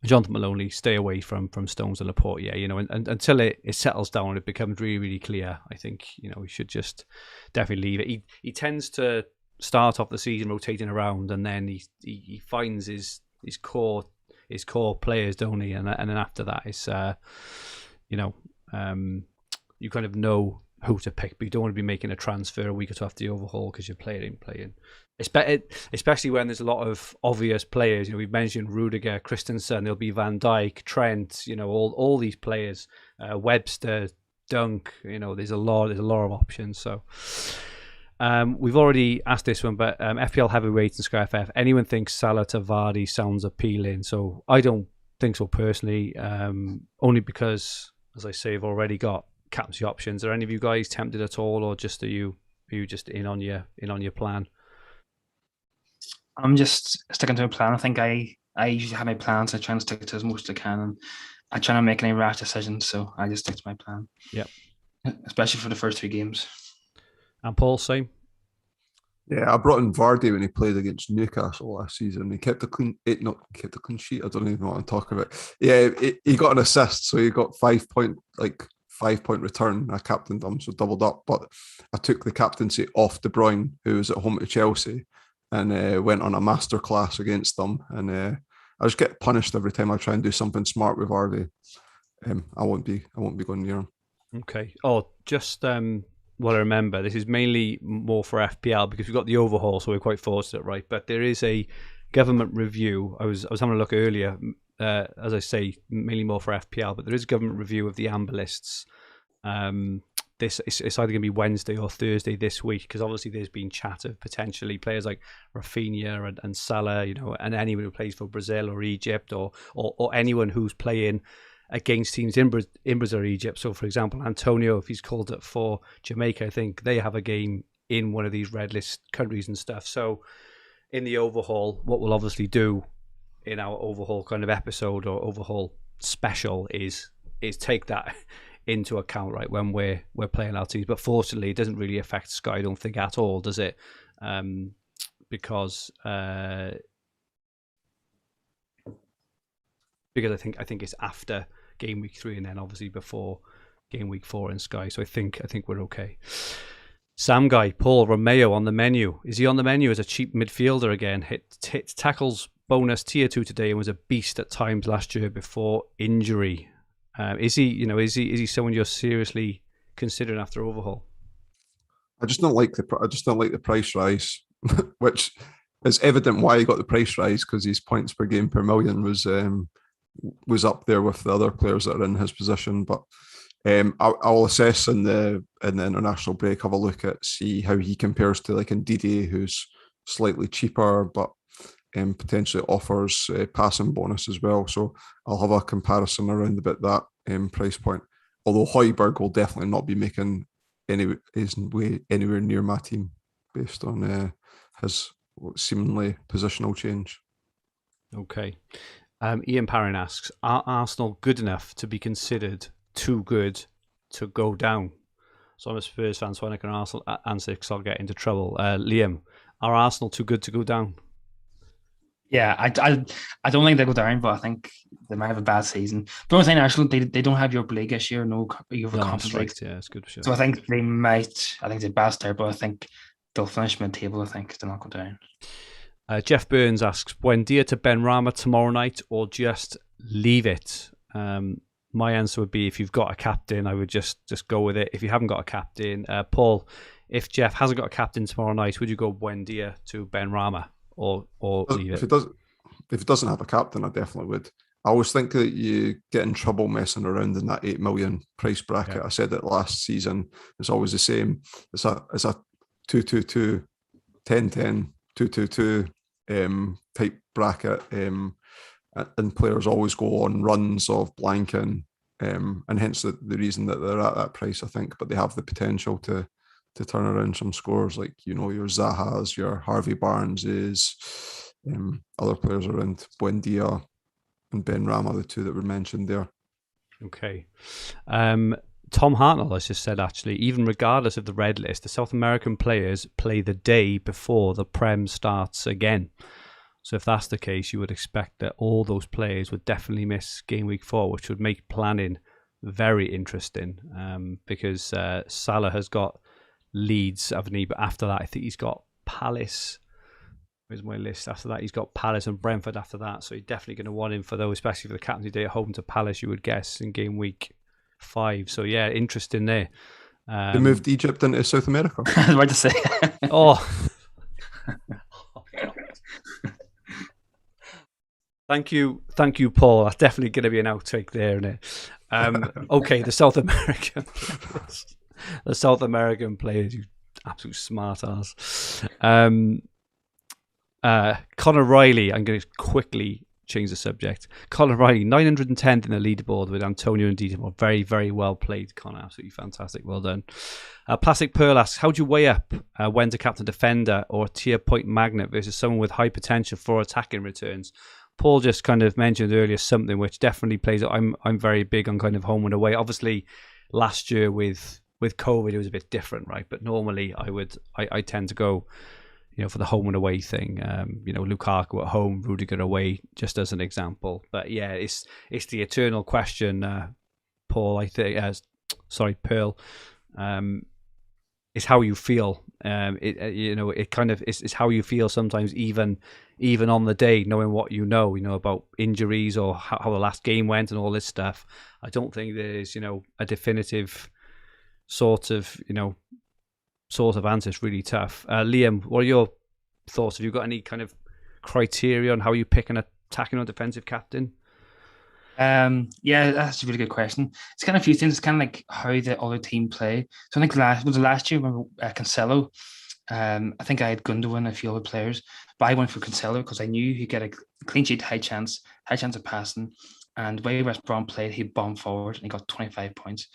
Jonathan Maloney, stay away from Stones and Laporte, and until it settles down and it becomes really, really clear, I think, he should just definitely leave it. He tends to start off the season rotating around, and then he finds his core players, don't he? And then after that, it's you kind of know who to pick, but you don't want to be making a transfer a week or two after the overhaul because your player ain't playing. Especially when there's a lot of obvious players. We've mentioned Rudiger, Christensen, there'll be Van Dijk, Trent. All these players, Webster, Dunk. There's a lot of options. So. We've already asked this one, but FPL heavyweight and Sky FF, anyone thinks Salah to Vardy sounds appealing? So I don't think so personally, only because, as I say, I've already got captaincy options. Are any of you guys tempted at all, or just are you just in on your plan?
I'm just sticking to a plan. I think I usually have my plans. I try and stick to as much as I can, and I try not to make any rash decisions. So I just stick to my plan. Yeah, especially for the first 3 games.
And Paul, same?
Yeah, I brought in Vardy when he played against Newcastle last season. He kept a clean sheet. I don't even know what I'm talking about. Yeah, he got an assist, so he got 5-point return. I captained him, so doubled up. But I took the captaincy off De Bruyne, who was at home to Chelsea, and went on a masterclass against them. And I just get punished every time I try and do something smart with Vardy. I won't be going near him.
Okay. Oh, just well, I remember this is mainly more for FPL because we've got the overhaul, so we're quite fortunate, right? But there is a government review. I was having a look earlier, as I say, mainly more for FPL, but there is a government review of the amber lists. It's either going to be Wednesday or Thursday this week, because obviously there's been chat of potentially players like Rafinha and Salah, and anyone who plays for Brazil or Egypt or anyone who's playing against teams in Brazil or Egypt. So, for example, Antonio, if he's called up for Jamaica, I think they have a game in one of these red list countries and stuff. So, in the overhaul, what we'll obviously do in our overhaul kind of episode or overhaul special is take that into account, right, when we're playing our teams. But fortunately, it doesn't really affect Sky, I don't think, at all, does it? Because I think it's after game week 3 and then obviously before game week 4 in Sky. So I think we're okay. Sam Guy, Paul Romeo on the menu. Is he on the menu as a cheap midfielder again? Hit tackles bonus tier 2 today and was a beast at times last year before injury. Is he someone you're seriously considering after overhaul?
I just don't like the price rise, which is evident why he got the price rise, because his points per game per million was up there with the other players that are in his position. But I'll assess in the international break, have a look at, see how he compares to like Ndidi, who's slightly cheaper but potentially offers passing bonus as well. So I'll have a comparison around about that price point. Although Højbjerg will definitely not be making anywhere near my team based on his seemingly positional change.
Okay. Ian Parrin asks, are Arsenal good enough to be considered too good to go down? So I'm a Spurs fan, so I can answer because I'll get into trouble. Liam, are Arsenal too good to go down?
Yeah, I don't think they go down, but I think they might have a bad season. The only thing, Arsenal, they don't have Europa League this year, no Conference League.
Yeah, it's good for sure.
So I think they might. I think it's a bad start, but I think they'll finish mid-table. I think they'll not go down.
Jeff Burns asks, Buendia to Benrahma tomorrow night or just leave it? My answer would be, if you've got a captain, I would just go with it. If you haven't got a captain, Paul, if Jeff hasn't got a captain tomorrow night, would you go Buendia to Benrahma or leave it?
If it doesn't have a captain, I definitely would. I always think that you get in trouble messing around in that 8 million price bracket. Yeah. I said it last season. It's always the same. It's a 2-2-2, 10-10, 2-2-2 type bracket. And players always go on runs of blanking, and hence the reason that they're at that price, I think. But they have the potential to turn around some scores, like, your Zahas, your Harvey Barneses, other players around. Buendia and Benrahma, the two that were mentioned there.
Okay. Tom Hartnell has just said, actually, even regardless of the red list, the South American players play the day before the Prem starts again. So if that's the case, you would expect that all those players would definitely miss game week 4, which would make planning very interesting, because Salah has got Leeds, haven't he? But after that, I think he's got Palace. Where's my list? After that, he's got Palace and Brentford after that. So you're definitely going to want him for those, especially for the captaincy day at home to Palace, you would guess, in game week 5. So yeah, interesting there.
They moved Egypt into South America.
I was about to say.
Oh. Thank you, Paul. That's definitely going to be an outtake there, isn't it? Okay, the South American players. The South American players, you absolute smart ass. Conor Riley, I'm going to quickly change the subject. Conor Riley, 910th in the leaderboard with Antonio and Dieter. Very, very well played, Conor. Absolutely fantastic. Well done. Plastic Pearl asks, how do you weigh up when to captain defender or tier point magnet versus someone with high potential for attacking returns? Paul just kind of mentioned earlier something which definitely plays. I'm very big on kind of home and away. Obviously, last year with COVID, it was a bit different, right? But normally, I tend to go, for the home and away thing. Lukaku at home, Rudiger away, just as an example. But yeah, it's the eternal question, Paul. I think, Pearl. It's how you feel. It kind of it's how you feel sometimes, even on the day, knowing what about injuries or how the last game went and all this stuff. I don't think there's a definitive sort of answer. It's really tough. Liam, what are your thoughts? Have you got any kind of criteria on how you pick an attacking or defensive captain?
Yeah, that's a really good question. It's kind of a few things. It's kind of like how the other team play. So I think last year, remember Cancelo? I think I had Gundogan and a few other players, but I went for Cancelo because I knew he'd get a clean sheet, high chance of passing, And the way West Brom played, he bombed forward and he got 25 points.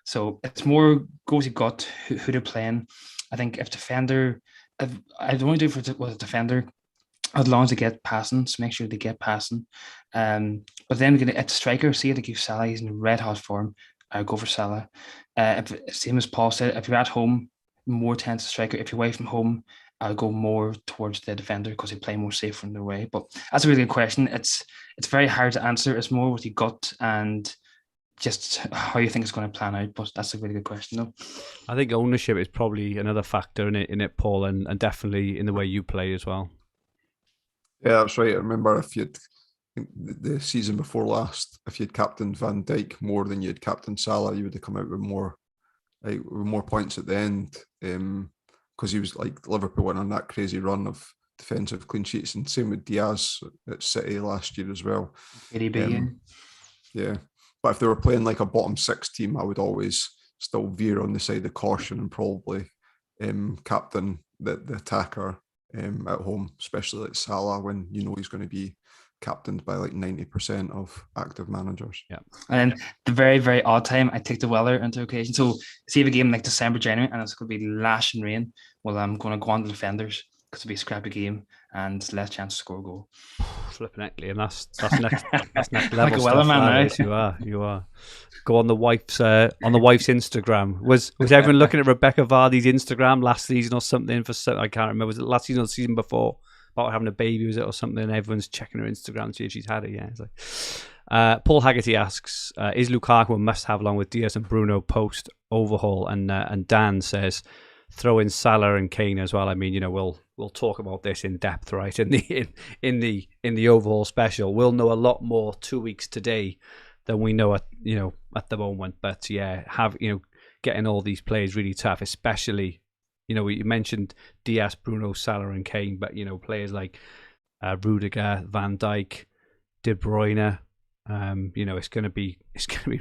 So it's more goals he got, who they're playing. I think if I don't want to do with a defender, as long as they get passing, so make sure they get passing. But then at the striker, see, they give Salah, he's in red hot form. I'll go for Salah. Same as Paul said, if you're at home, more tense striker. If you're away from home, I'll go more towards the defender because they play more safe from their way. But that's a really good question. It's very hard to answer. It's more what you got and just how you think it's going to plan out. But that's a really good question, though.
I think ownership is probably another factor in it, Paul, and definitely in the way you play as well.
Yeah, that's right. I remember if you'd the season before last, if you'd captained Van Dijk more than you'd captained Salah, you would have come out with more points at the end. Because he was like Liverpool went on that crazy run of defensive clean sheets, and same with Diaz at City last year as well. Yeah, but if they were playing like a bottom six team, I would always still veer on the side of caution and probably captain the attacker at home, especially like Salah, when you know he's going to be captained by like 90% of active managers.
Yeah. And the very, very odd time, I take the weather into occasion. So see if a game like December, January, and it's going to be lashing rain, well, I'm going to go on the defenders because it'll be a scrappy game and less chance to score a goal.
Flipping heckly, and that's next level
like a
stuff.
Man,
you are. Go on the wife's Instagram. Was everyone looking at Rebecca Vardy's Instagram last season or something? I can't remember. Was it last season or the season before? About having a baby, was it, or something? And everyone's checking her Instagram to see if she's had it. Yeah, it's like Paul Haggerty asks, "Is Lukaku a must-have along with Diaz and Bruno post-overhaul?" And Dan says, "Throw in Salah and Kane as well." I mean, we'll talk about this in depth, right? In the overhaul special, we'll know a lot more 2 weeks today than we know at the moment. But yeah, getting all these players really tough, especially. You mentioned Diaz, Bruno, Salah, and Kane, but players like Rudiger, Van Dijk, De Bruyne. It's going to be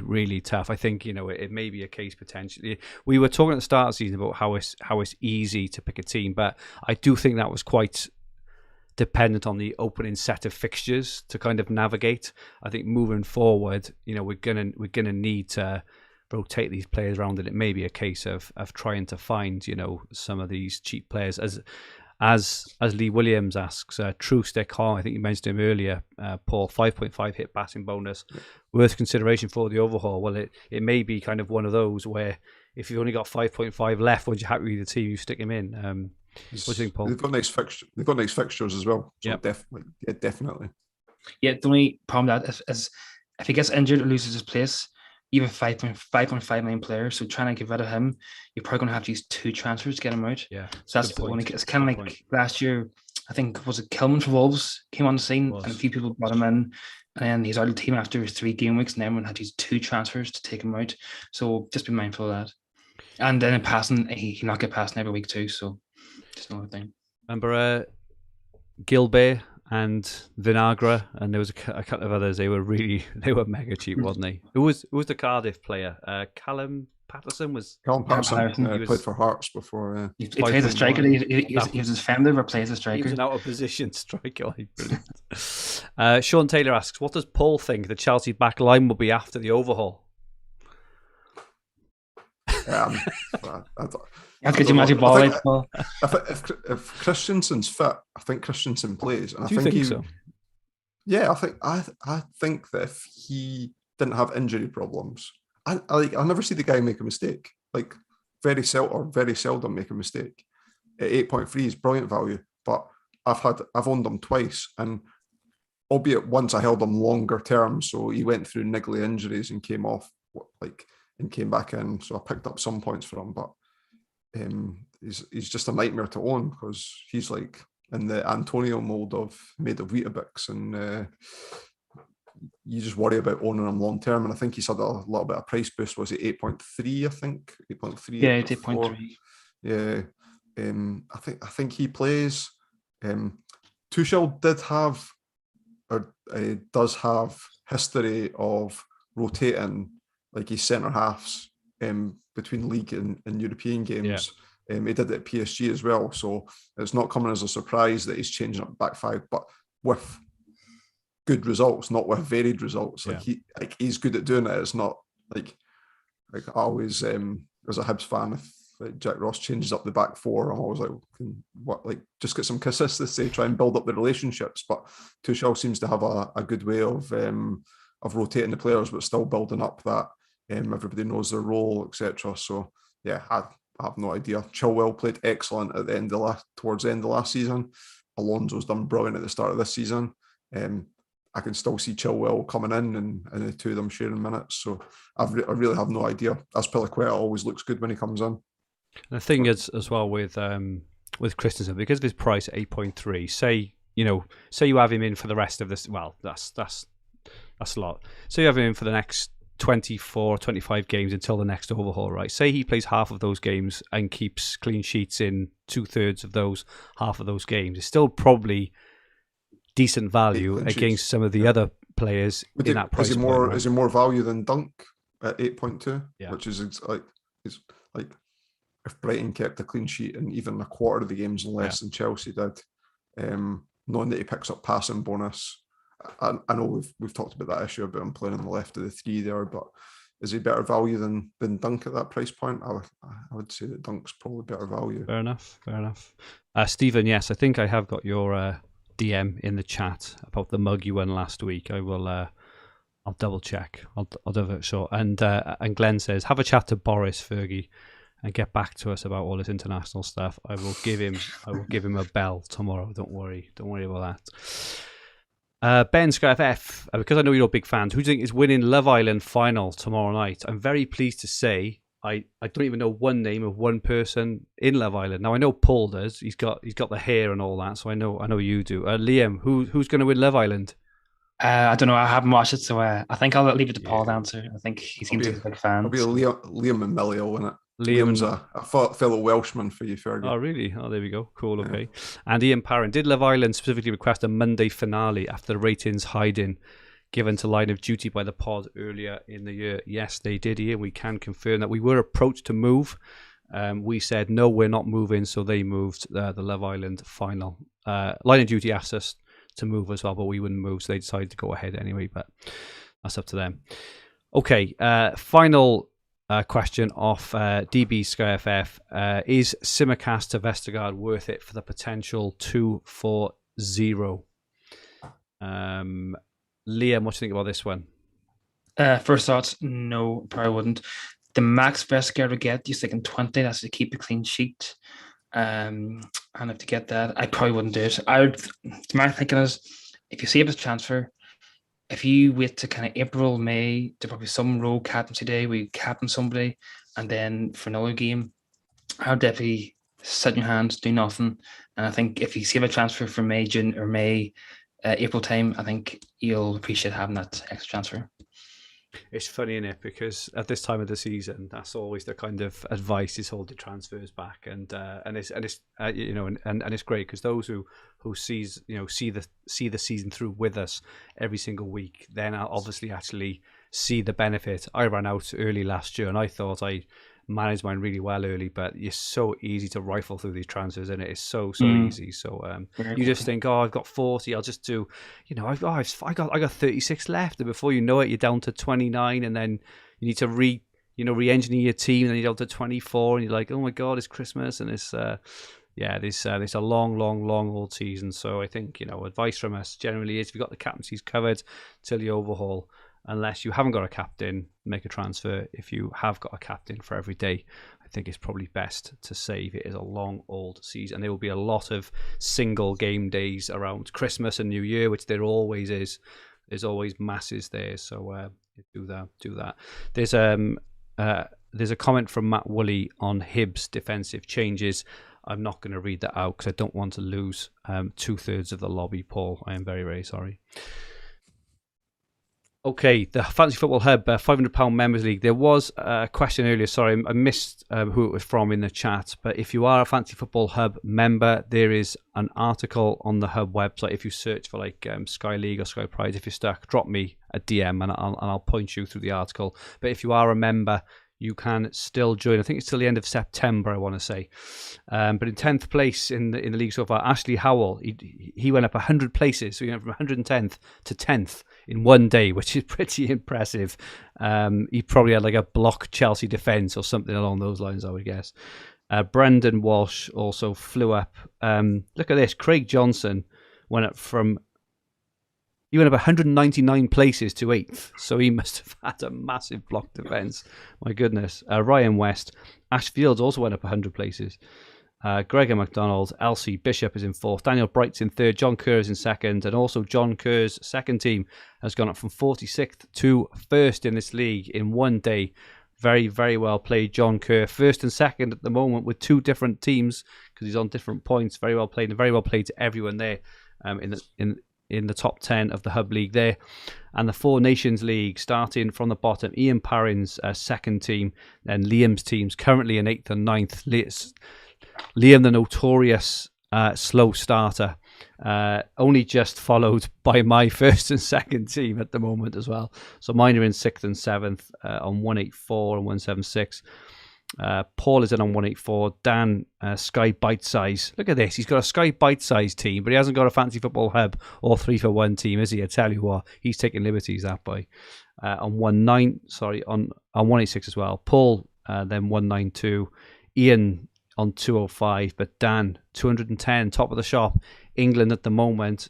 really tough. I think it may be a case potentially. We were talking at the start of the season about how it's easy to pick a team, but I do think that was quite dependent on the opening set of fixtures to kind of navigate. I think moving forward, we're gonna need to rotate these players around, and it may be a case of trying to find some of these cheap players as Lee Williams asks. True Stick Hall, I think you mentioned him earlier, Paul, 5.5 hit passing bonus, worth consideration for the overhaul. Well, it may be kind of one of those where if you've only got 5.5 left, once you're happy with the team, you stick him in. What do you think, Paul?
They've got nice fixtures as well. So definitely.
Yeah, the only problem with that is if he gets injured or loses his place, you have 5.5 million players, so trying to get rid of him, you're probably going to have to use 2 transfers to get him out.
Yeah,
so that's the only. It's kind of like last year. I think was it Kilman for Wolves came on the scene, and a few people brought him in, and then he's out of the team after 3 game weeks, and everyone had to use 2 transfers to take him out. So just be mindful of that. And then in passing, he not get passing every week too. So just another thing.
Remember Gilbert and Vinagre, and there was a couple of others. They were mega cheap, wasn't they? Who was the Cardiff player? Callum Patterson was.
Callum Patterson played for Hearts before.
He plays a striker. He was a defender, but plays a striker.
He was an out of position striker. Sean Taylor asks, "What does Paul think the Chelsea back line will be after the overhaul?"
That's because you magic ball.
If Christensen's fit, I think Christensen plays, and
Do you think so?
Yeah, I think that if he didn't have injury problems, I never see the guy make a mistake. Like very seldom make a mistake. At 8.3 is brilliant value, but I've owned him twice, and albeit once I held him longer term, so he went through niggly injuries and came off and came back in, so I picked up some points for him, but he's just a nightmare to own because he's like in the Antonio mold made of Weetabix, and you just worry about owning him long term. And I think he's had a little bit of price boost. Was it 8.3? I think 8.3.
Yeah, 8.3.
Yeah, I think he plays. Tuchel did have or does have history of rotating like his centre halves between league and European games. Yeah. He did it at PSG as well, so it's not coming as a surprise that he's changing up back 5. But with good results, not with varied results.
Yeah.
He's good at doing it. It's not like I always as a Hibs fan, if Jack Ross changes up the back four, I'm always like, just get some consistency, try and build up the relationships. But Tuchel seems to have a good way of rotating the players, but still building up that everybody knows their role, etc. So yeah, I have no idea. Chilwell played excellent at the end of towards the end of last season. Alonso's done brilliant at the start of this season. I can still see Chilwell coming in and the two of them sharing minutes. So I really have no idea. Azpilicueta always looks good when he comes in.
And the thing is, as well, with Christensen, because of his price at 8.3, say you have him in for the rest of this. Well, that's a lot. So you have him in for the next 24, 25 games until the next overhaul, right? Say he plays half of those games and keeps clean sheets in 2/3 of those, half of those games. It's still probably decent value against some of the other players in that price point. Right?
Is he more value than Dunk at 8.2?
Yeah.
Which is like if Brighton kept a clean sheet and even a quarter of the games less than Chelsea did, knowing that he picks up passing bonus. I know we've talked about that issue about him playing on the left of the three there, but is he better value than Dunk at that price point? I would say that Dunk's probably better value.
Fair enough. Stephen, yes, I think I have got your DM in the chat about the mug you won last week. I will. I'll double check. I'll do it short. And Glenn says, have a chat to Boris Fergi and get back to us about all this international stuff. I will give him a bell tomorrow. Don't worry about that. Ben SkyFF, because I know you're big fans, who do you think is winning Love Island final tomorrow night? I'm very pleased to say I don't even know one name of one person in Love Island. Now I know Paul does. He's got the hair and all that, so I know you do. Liam, who's going to win Love Island?
I don't know. I haven't watched it, so I think I'll leave it to Paul to answer. I think he seems to be a big fan.
It'll be Liam and Millie will win it. Liam's a fellow Welshman for you, Fergie.
Oh, really? Oh, there we go. Cool, okay. Yeah. And Ian Parron, did Love Island specifically request a Monday finale after the ratings hiding given to Line of Duty by the pod earlier in the year? Yes, they did, Ian. We can confirm that we were approached to move. We said, no, we're not moving, so they moved the Love Island final. Line of Duty asked us to move as well, but we wouldn't move, so they decided to go ahead anyway, but that's up to them. Okay, final question off DB SkyFF. Is Simicast to Vestergaard worth it for the potential 2-4-0? Liam, what do you think about this one?
First thoughts, no, probably wouldn't. The max Vestergaard would get, you're thinking 20, that's to keep a clean sheet. And if to get that, I probably wouldn't do it. My thinking is, if you save his transfer, if you wait to kind of April, May, to probably some row captaincy day where you captain somebody, and then for another game, I would definitely sit in your hands, do nothing. And I think if you save a transfer for May, June, or May, April time, I think you'll appreciate having that extra transfer.
It's funny, isn't it? Because at this time of the season, that's always the kind of advice: is hold the transfers back, and it's great because those who see the season through with us every single week, then I'll obviously actually see the benefit. I ran out early last year, and I thought I managed mine really well early, but it's so easy to rifle through these transfers, and it is so easy. So you just think, oh, I've got 40, I'll just do, I got 36 left, and before you know it, you're down to 29, and then you need to re-engineer your team, and then you're down to 24, and you're like, oh my god, it's Christmas, and it's there's a long old season. So I think advice from us generally is, if you've got the captaincies covered till the overhaul. Unless you haven't got a captain, make a transfer. If you have got a captain for every day, I think it's probably best to save. It is a long, old season. There will be a lot of single game days around Christmas and New Year, which there always is. There's always masses there, so do that. There's a comment from Matt Woolley on Hibs defensive changes. I'm not going to read that out because I don't want to lose 2/3 of the lobby, Paul. I am very, very sorry. Okay, the Fantasy Football Hub £500 Members League. There was a question earlier. Sorry, I missed who it was from in the chat. But if you are a Fantasy Football Hub member, there is an article on the Hub website. If you search for Sky League or Sky Pride, if you're stuck, drop me a DM and I'll point you through the article. But if you are a member, you can still join. I think it's till the end of September, I want to say. But in 10th place in the league so far, Ashley Howell, he went up 100 places. So he went from 110th to 10th in one day, which is pretty impressive. He probably had like a block Chelsea defence or something along those lines, I would guess. Brendan Walsh also flew up. Look at this. Craig Johnson went up 199 places to 8th, so he must have had a massive block defence. My goodness. Ryan West. Ash Fields also went up 100 places. Gregor MacDonald. Elsie Bishop is in 4th. Daniel Bright's in 3rd. John Kerr is in 2nd. And also John Kerr's second team has gone up from 46th to 1st in this league in one day. Very, very well played, John Kerr. 1st and 2nd at the moment with 2 different teams because he's on different points. Very well played, and very well played to everyone there in the top 10 of the Hub League there. And the Four Nations League, starting from the bottom, Ian Parrin's second team, then Liam's team's currently in 8th and 9th. Liam, the notorious slow starter, only just followed by my 1st and 2nd team at the moment as well. So mine are in 6th and 7th on 184 and 176. Paul is in on 184. Dan, Sky Bite Size. Look at this. He's got a Sky Bite Size team, but he hasn't got a Fantasy Football Hub or 3-for-1 team, is he? I tell you what, he's taking liberties that boy. On 186 as well. Paul, then 192. Ian on 205, but Dan 210, top of the shop. England at the moment,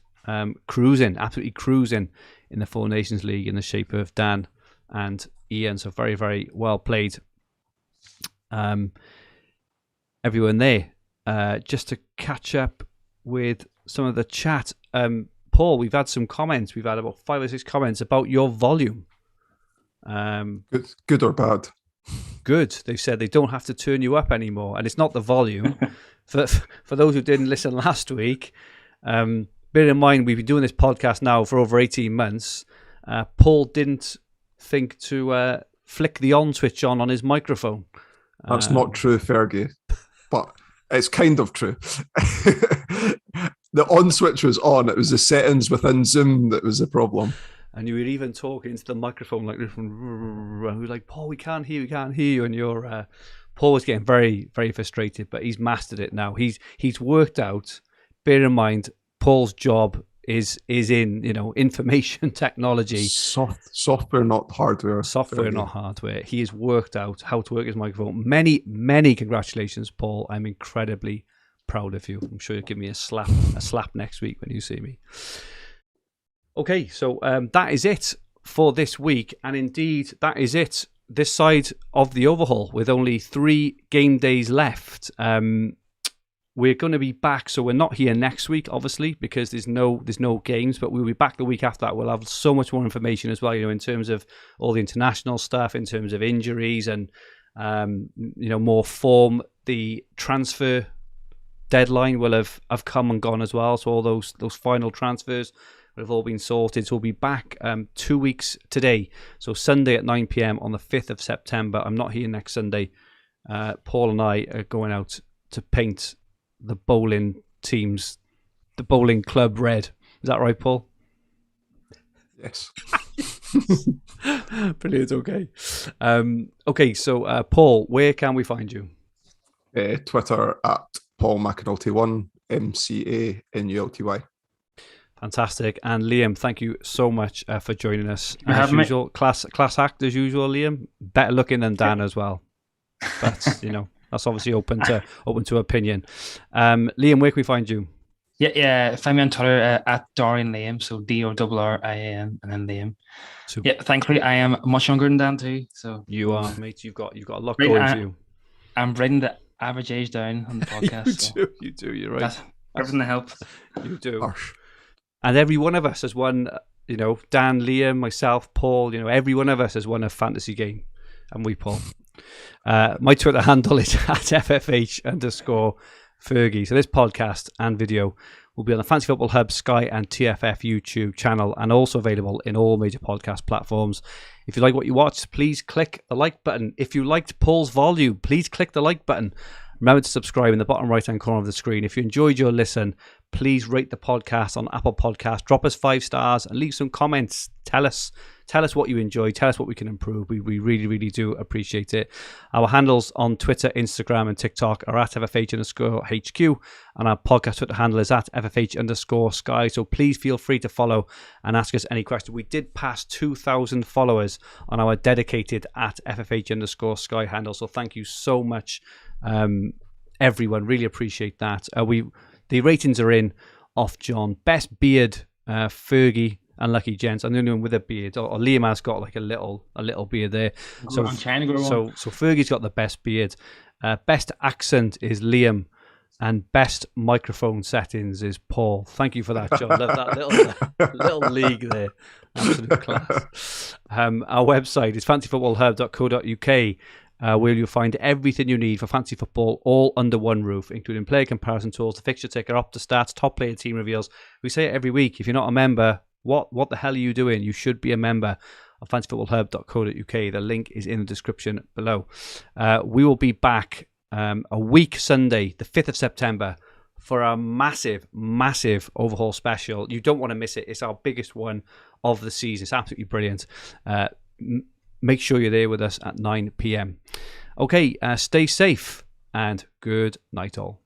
cruising, absolutely cruising in the Four Nations League in the shape of Dan and Ian. So very, very well played. Everyone there. Just to catch up with some of the chat, Paul, we've had some comments. We've had about 5 or 6 comments about your volume.
Good or bad?
Good. They've said they don't have to turn you up anymore, and it's not the volume. For those who didn't listen last week, bear in mind we've been doing this podcast now for over 18 months. Paul didn't think to flick the on switch on his microphone.
That's not true, Fergie, but it's kind of true. The on switch was on. It was the settings within Zoom that was the problem.
And you were even talking into the microphone like this. We were like, Paul, we can't hear you. And Paul was getting very, very frustrated, but he's mastered it now. He's worked out. Bear in mind, Paul's job is in information technology,
software, not hardware.
Software, not hardware. He has worked out how to work his microphone. Many, many congratulations, Paul. I'm incredibly proud of you. I'm sure you'll give me a slap next week when you see me. Okay, so that is it for this week, and indeed that is it this side of the overhaul with only 3 game days left. We're going to be back, so we're not here next week, obviously, because there's no games, but we'll be back the week after that. We'll have so much more information as well, in terms of all the international stuff, in terms of injuries and more form. The transfer deadline will have come and gone as well, so all those final transfers have all been sorted. So we'll be back 2 weeks today. So Sunday at 9 p.m. on the 5th of September. I'm not here next Sunday. Paul and I are going out to paint the bowling teams, the bowling club red. Is that right, Paul?
Yes.
Brilliant. Okay. Okay. So Paul, where can we find you?
Twitter at Paul McAnulty 1, MCANULTY.
Fantastic. And Liam, thank you so much for joining us.
As
usual, class act as usual, Liam. Better looking than Dan as well. But that's obviously open to opinion. Liam, where can we find you?
Yeah. Find me on Twitter at Dorian Liam, so DORRIAN and then Liam. Super. Yeah, thankfully I am much younger than Dan too. So
you are, mate. You've got a lot going for you.
I'm bringing the average age down on the podcast.
You do. You're right.
That's everything to help.
You do.
Harsh.
And every one of us has won, Dan, Liam, myself, Paul, every one of us has won a fantasy game. And we, Paul. My Twitter handle is at FFH_Fergie. So this podcast and video will be on the Fantasy Football Hub, Sky and TFF YouTube channel, and also available in all major podcast platforms. If you like what you watch, please click the like button. If you liked Paul's volume, please click the like button. Remember to subscribe in the bottom right-hand corner of the screen. If you enjoyed your listen, please rate the podcast on Apple Podcasts. Drop us 5 stars and leave some comments. Tell us what you enjoy. Tell us what we can improve. We really, really do appreciate it. Our handles on Twitter, Instagram, and TikTok are at FFH_HQ, and our podcast Twitter handle is at FFH_Sky. So please feel free to follow and ask us any questions. We did pass 2,000 followers on our dedicated at FFH_Sky handle. So thank you so much, everyone. Really appreciate that. The ratings are in off John. Best beard, Fergi. Unlucky gents. I'm the only one with a beard. Or Liam has got like a little beard there. So Fergie's got the best beard. Best accent is Liam, and best microphone settings is Paul. Thank you for that, John. Love that little league there. Absolute class. Our website is fantasyfootballhub.co.uk. Where you'll find everything you need for fantasy football all under one roof, including player comparison tools, the fixture ticker, Opta stats, top player team reveals. We say it every week. If you're not a member, what the hell are you doing? You should be a member of fantasyfootballhub.co.uk. The link is in the description below. We will be back a week Sunday, the 5th of September, for a massive overhaul special. You don't want to miss it. It's our biggest one of the season. It's absolutely brilliant. Make sure you're there with us at 9 p.m. Okay, stay safe and good night all.